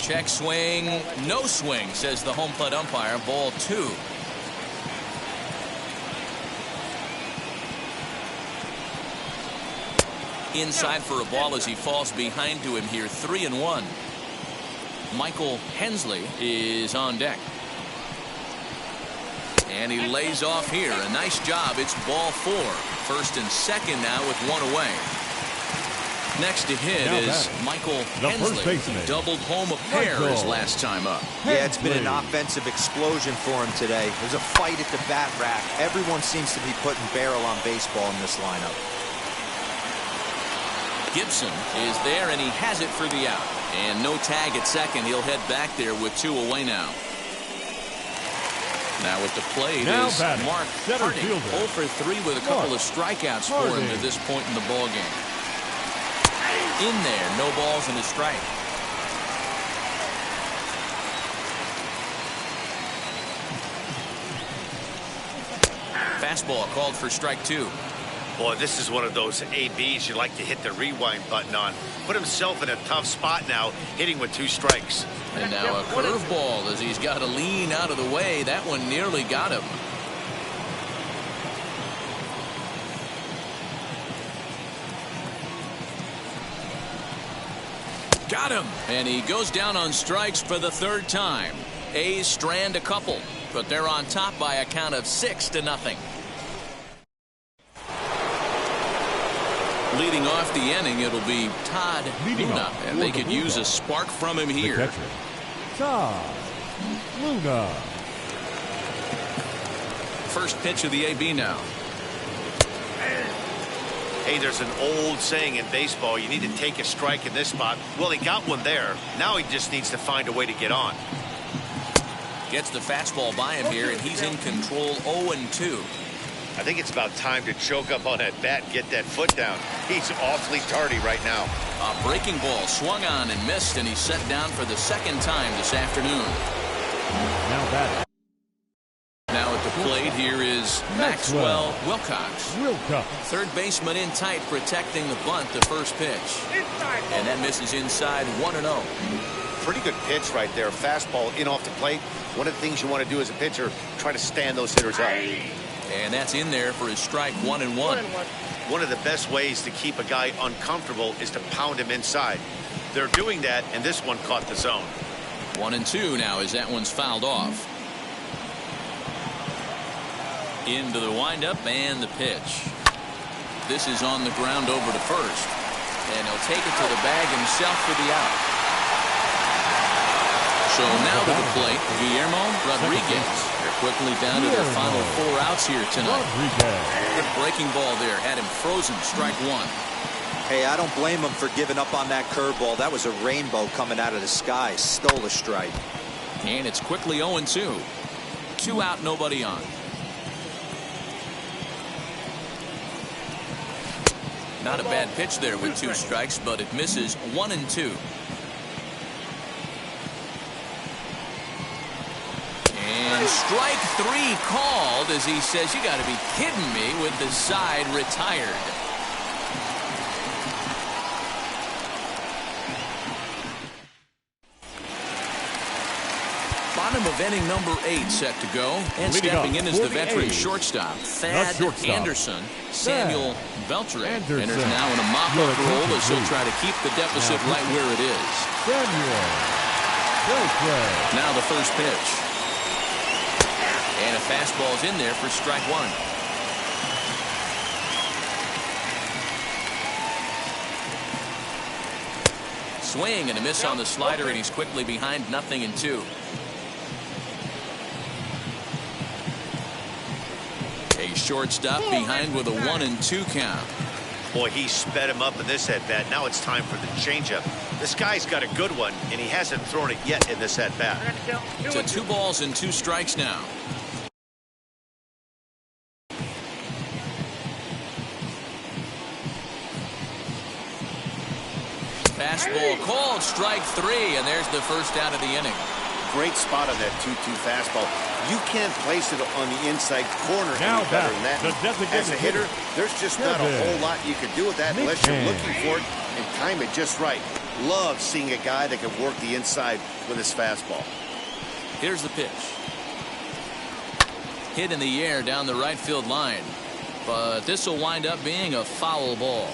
Check swing, no swing, says the home plate umpire. Ball 2. Inside for a ball as he falls behind to him here. 3-1. Michael Hensley is on deck. And he lays off here. A nice job. It's ball 4. First and second now with 1 away. Next to hit is Michael Hensley. Doubled home a pair his last time up. Yeah, it's been an offensive explosion for him today. There's a fight at the bat rack. Everyone seems to be putting barrel on baseball in this lineup. Gibson is there, and he has it for the out. And no tag at second. He'll head back there with 2 away now. Now at the plate is Mark Harding. 0 for 3 with a couple of strikeouts for him to this point in the ballgame. In there, no balls and a strike. Fastball called for strike 2. Boy, this is one of those ABs you like to hit the rewind button on. Put himself in a tough spot now, hitting with 2 strikes. And now a curveball as he's got to lean out of the way. That one nearly got him. Got him. And he goes down on strikes for the 3rd time. A's strand a couple, but they're on top by a count of 6-0. Leading off the inning, it'll be Todd Luna, and they could use a spark from him here. Todd Luna. First pitch of the AB now. Hey, there's an old saying in baseball, you need to take a strike in this spot. Well, he got one there. Now he just needs to find a way to get on. Gets the fastball by him here, and he's in control. 0-2. I think it's about time to choke up on that bat and get that foot down. He's awfully tardy right now. A breaking ball swung on and missed, and he's set down for the 2nd time this afternoon. Now batting. Now at the plate here is Maxwell Wilcox. 3rd baseman in tight, protecting the bunt, the first pitch. And that misses inside. 1-0. Pretty good pitch right there. Fastball in off the plate. One of the things you want to do as a pitcher, try to stand those hitters up. And that's in there for his strike. 1-1. One of the best ways to keep a guy uncomfortable is to pound him inside. They're doing that, and this one caught the zone. 1-2 now as that one's fouled off. Into the windup and the pitch. This is on the ground over to first. And he'll take it to the bag himself for the out. So now to the plate, Guillermo Rodriguez. They're quickly down to their final 4 outs here tonight. Good breaking ball there. Had him frozen. Strike 1. Hey, I don't blame him for giving up on that curveball. That was a rainbow coming out of the sky. Stole a strike. And it's quickly 0-2. 2 out, nobody on. Not a bad pitch there with 2 strikes, but it misses. 1-2. And strike 3 called as he says, you got to be kidding me, with the side retired. Bottom of inning number 8 set to go. And stepping in is the veteran shortstop, Thad Anderson. Samuel Beltre enters now in a mop-up role as he'll try to keep the deficit right where it is. Now the first pitch. And a fastball's in there for strike 1. Swing and a miss on the slider, and he's quickly behind 0-2. A shortstop behind with a 1-2 count. Boy, he sped him up in this at-bat. Now it's time for the changeup. This guy's got a good one, and he hasn't thrown it yet in this at-bat. To 2 balls and 2 strikes now. Fastball called strike 3, and there's the first out of the inning. Great spot on that 2-2 fastball. You can't place it on the inside corner any better than that. As a hitter, there's just not a whole lot you can do with that unless you're looking for it and time it just right. Love seeing a guy that can work the inside with his fastball. Here's the pitch. Hit in the air down the right field line. But this will wind up being a foul ball.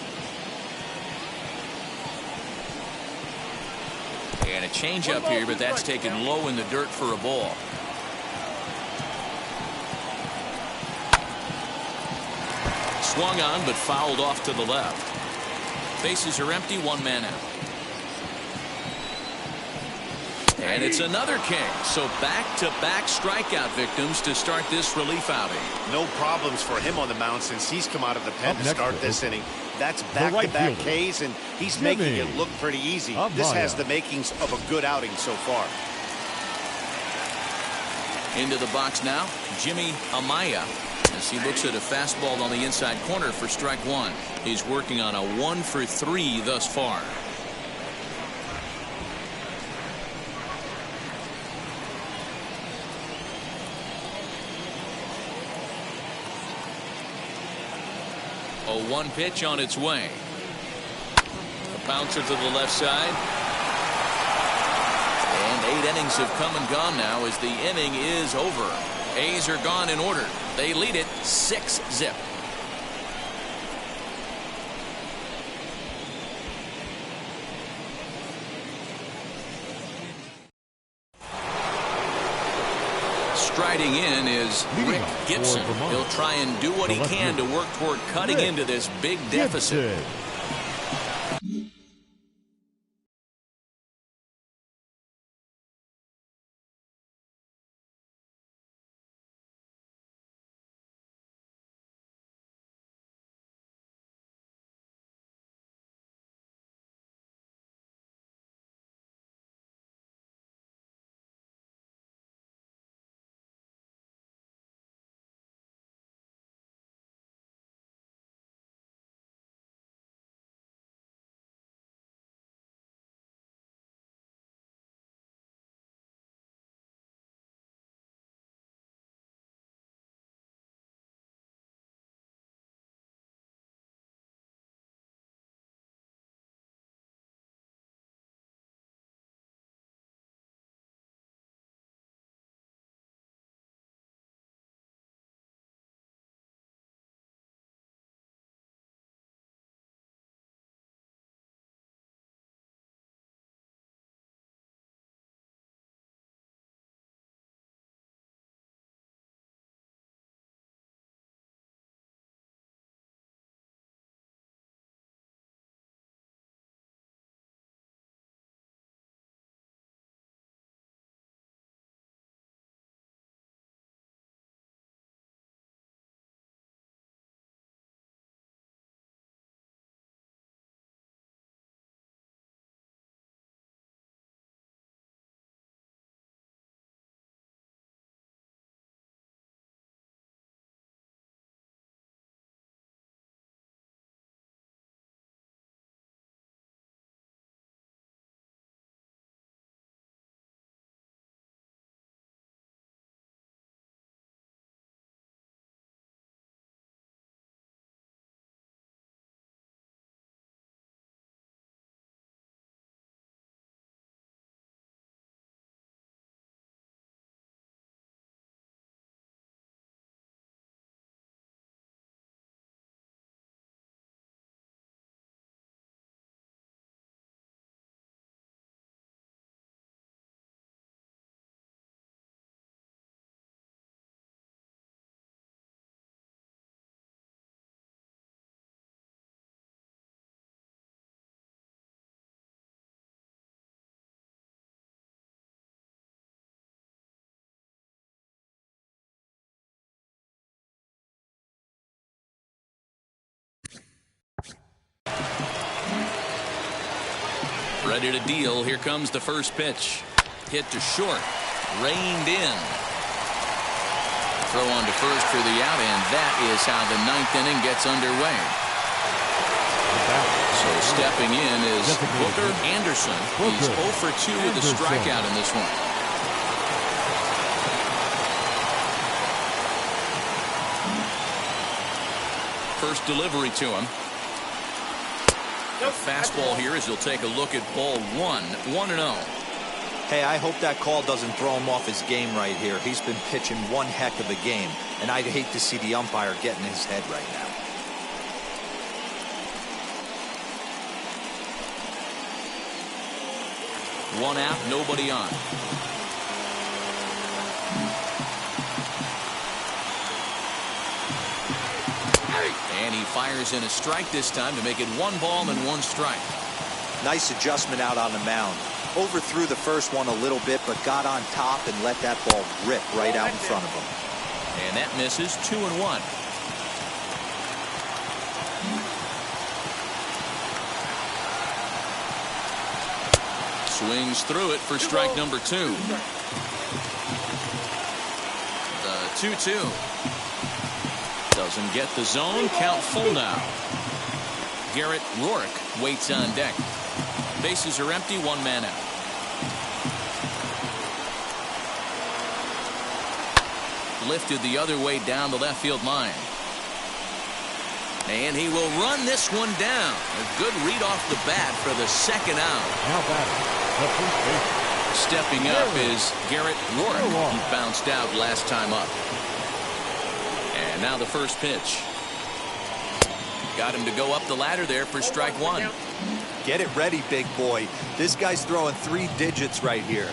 And a changeup here, but that's taken low in the dirt for a ball. Swung on, but fouled off to the left. Bases are empty, 1 man out. And it's another king. So back-to-back strikeout victims to start this relief outing. No problems for him on the mound since he's come out of the pen to start this inning. That's back-to-back Ks, and he's making it look pretty easy. This has the makings of a good outing so far. Into the box now, Jimmy Amaya, as he looks at a fastball on the inside corner for strike 1. He's working on a 1 for 3 thus far. A 1 pitch on its way. A bouncer to the left side. And 8 innings have come and gone now as the inning is over. A's are gone in order. They lead it 6-0. Striding in is Rick Gibson. He'll try and do what he can to work toward cutting into this big deficit. Ready to deal. Here comes the first pitch. Hit to short. Reined in. Throw on to first for the out, and that is how the 9th inning gets underway. So stepping in is Booker Anderson. He's 0 for 2 with a strikeout in this one. First delivery to him. A fastball here as he'll take a look at ball 1, 1-0. Hey, I hope that call doesn't throw him off his game right here. He's been pitching one heck of a game, and I'd hate to see the umpire get in his head right now. One out, nobody on. And he fires in a strike this time to make it 1 ball and 1 strike. Nice adjustment out on the mound. Overthrew the first one a little bit, but got on top and let that ball rip right out in front of him. And that misses 2-1. Swings through it for strike number 2. The 2-2. Doesn't get the zone. Count full now. Garrett Rourke waits on deck. Bases are empty. 1 man out. Lifted the other way down the left field line. And he will run this one down. A good read off the bat for the 2nd out. Now batting, the first baseman. Stepping up is Garrett Rourke. He bounced out last time up. And now the first pitch. Got him to go up the ladder there for strike 1. Get it ready, big boy. This guy's throwing 3 digits right here.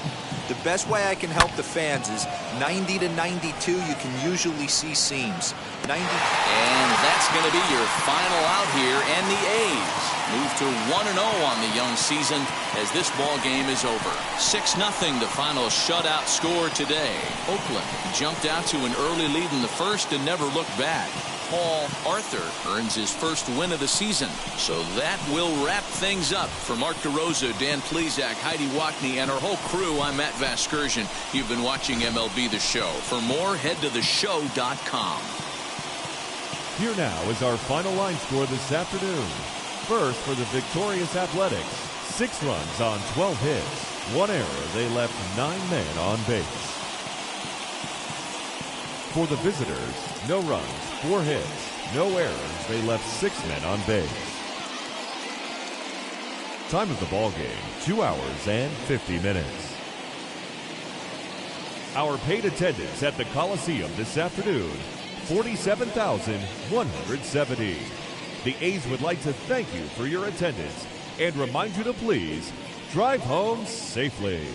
The best way I can help the fans is 90 to 92. You can usually see seams. 90. And that's going to be your final out here. And the A's move to 1-0 on the young season as this ball game is over. 6-0 the final shutout score today. Oakland jumped out to an early lead in the first and never looked back. Paul Arthur earns his first win of the season. So that will wrap things up. For Mark DeRosa, Dan Plesac, Heidi Wackney, and our whole crew, I'm Matt Vasgersian. You've been watching MLB The Show. For more, head to theshow.com. Here now is our final line score this afternoon. First, for the victorious Athletics, 6 runs on 12 hits. 1 error, they left 9 men on base. For the visitors, no runs, 4 hits, no errors, they left 6 men on base. Time of the ball game, 2 hours and 50 minutes. Our paid attendance at the Coliseum this afternoon, 47,170. The A's would like to thank you for your attendance and remind you to please drive home safely.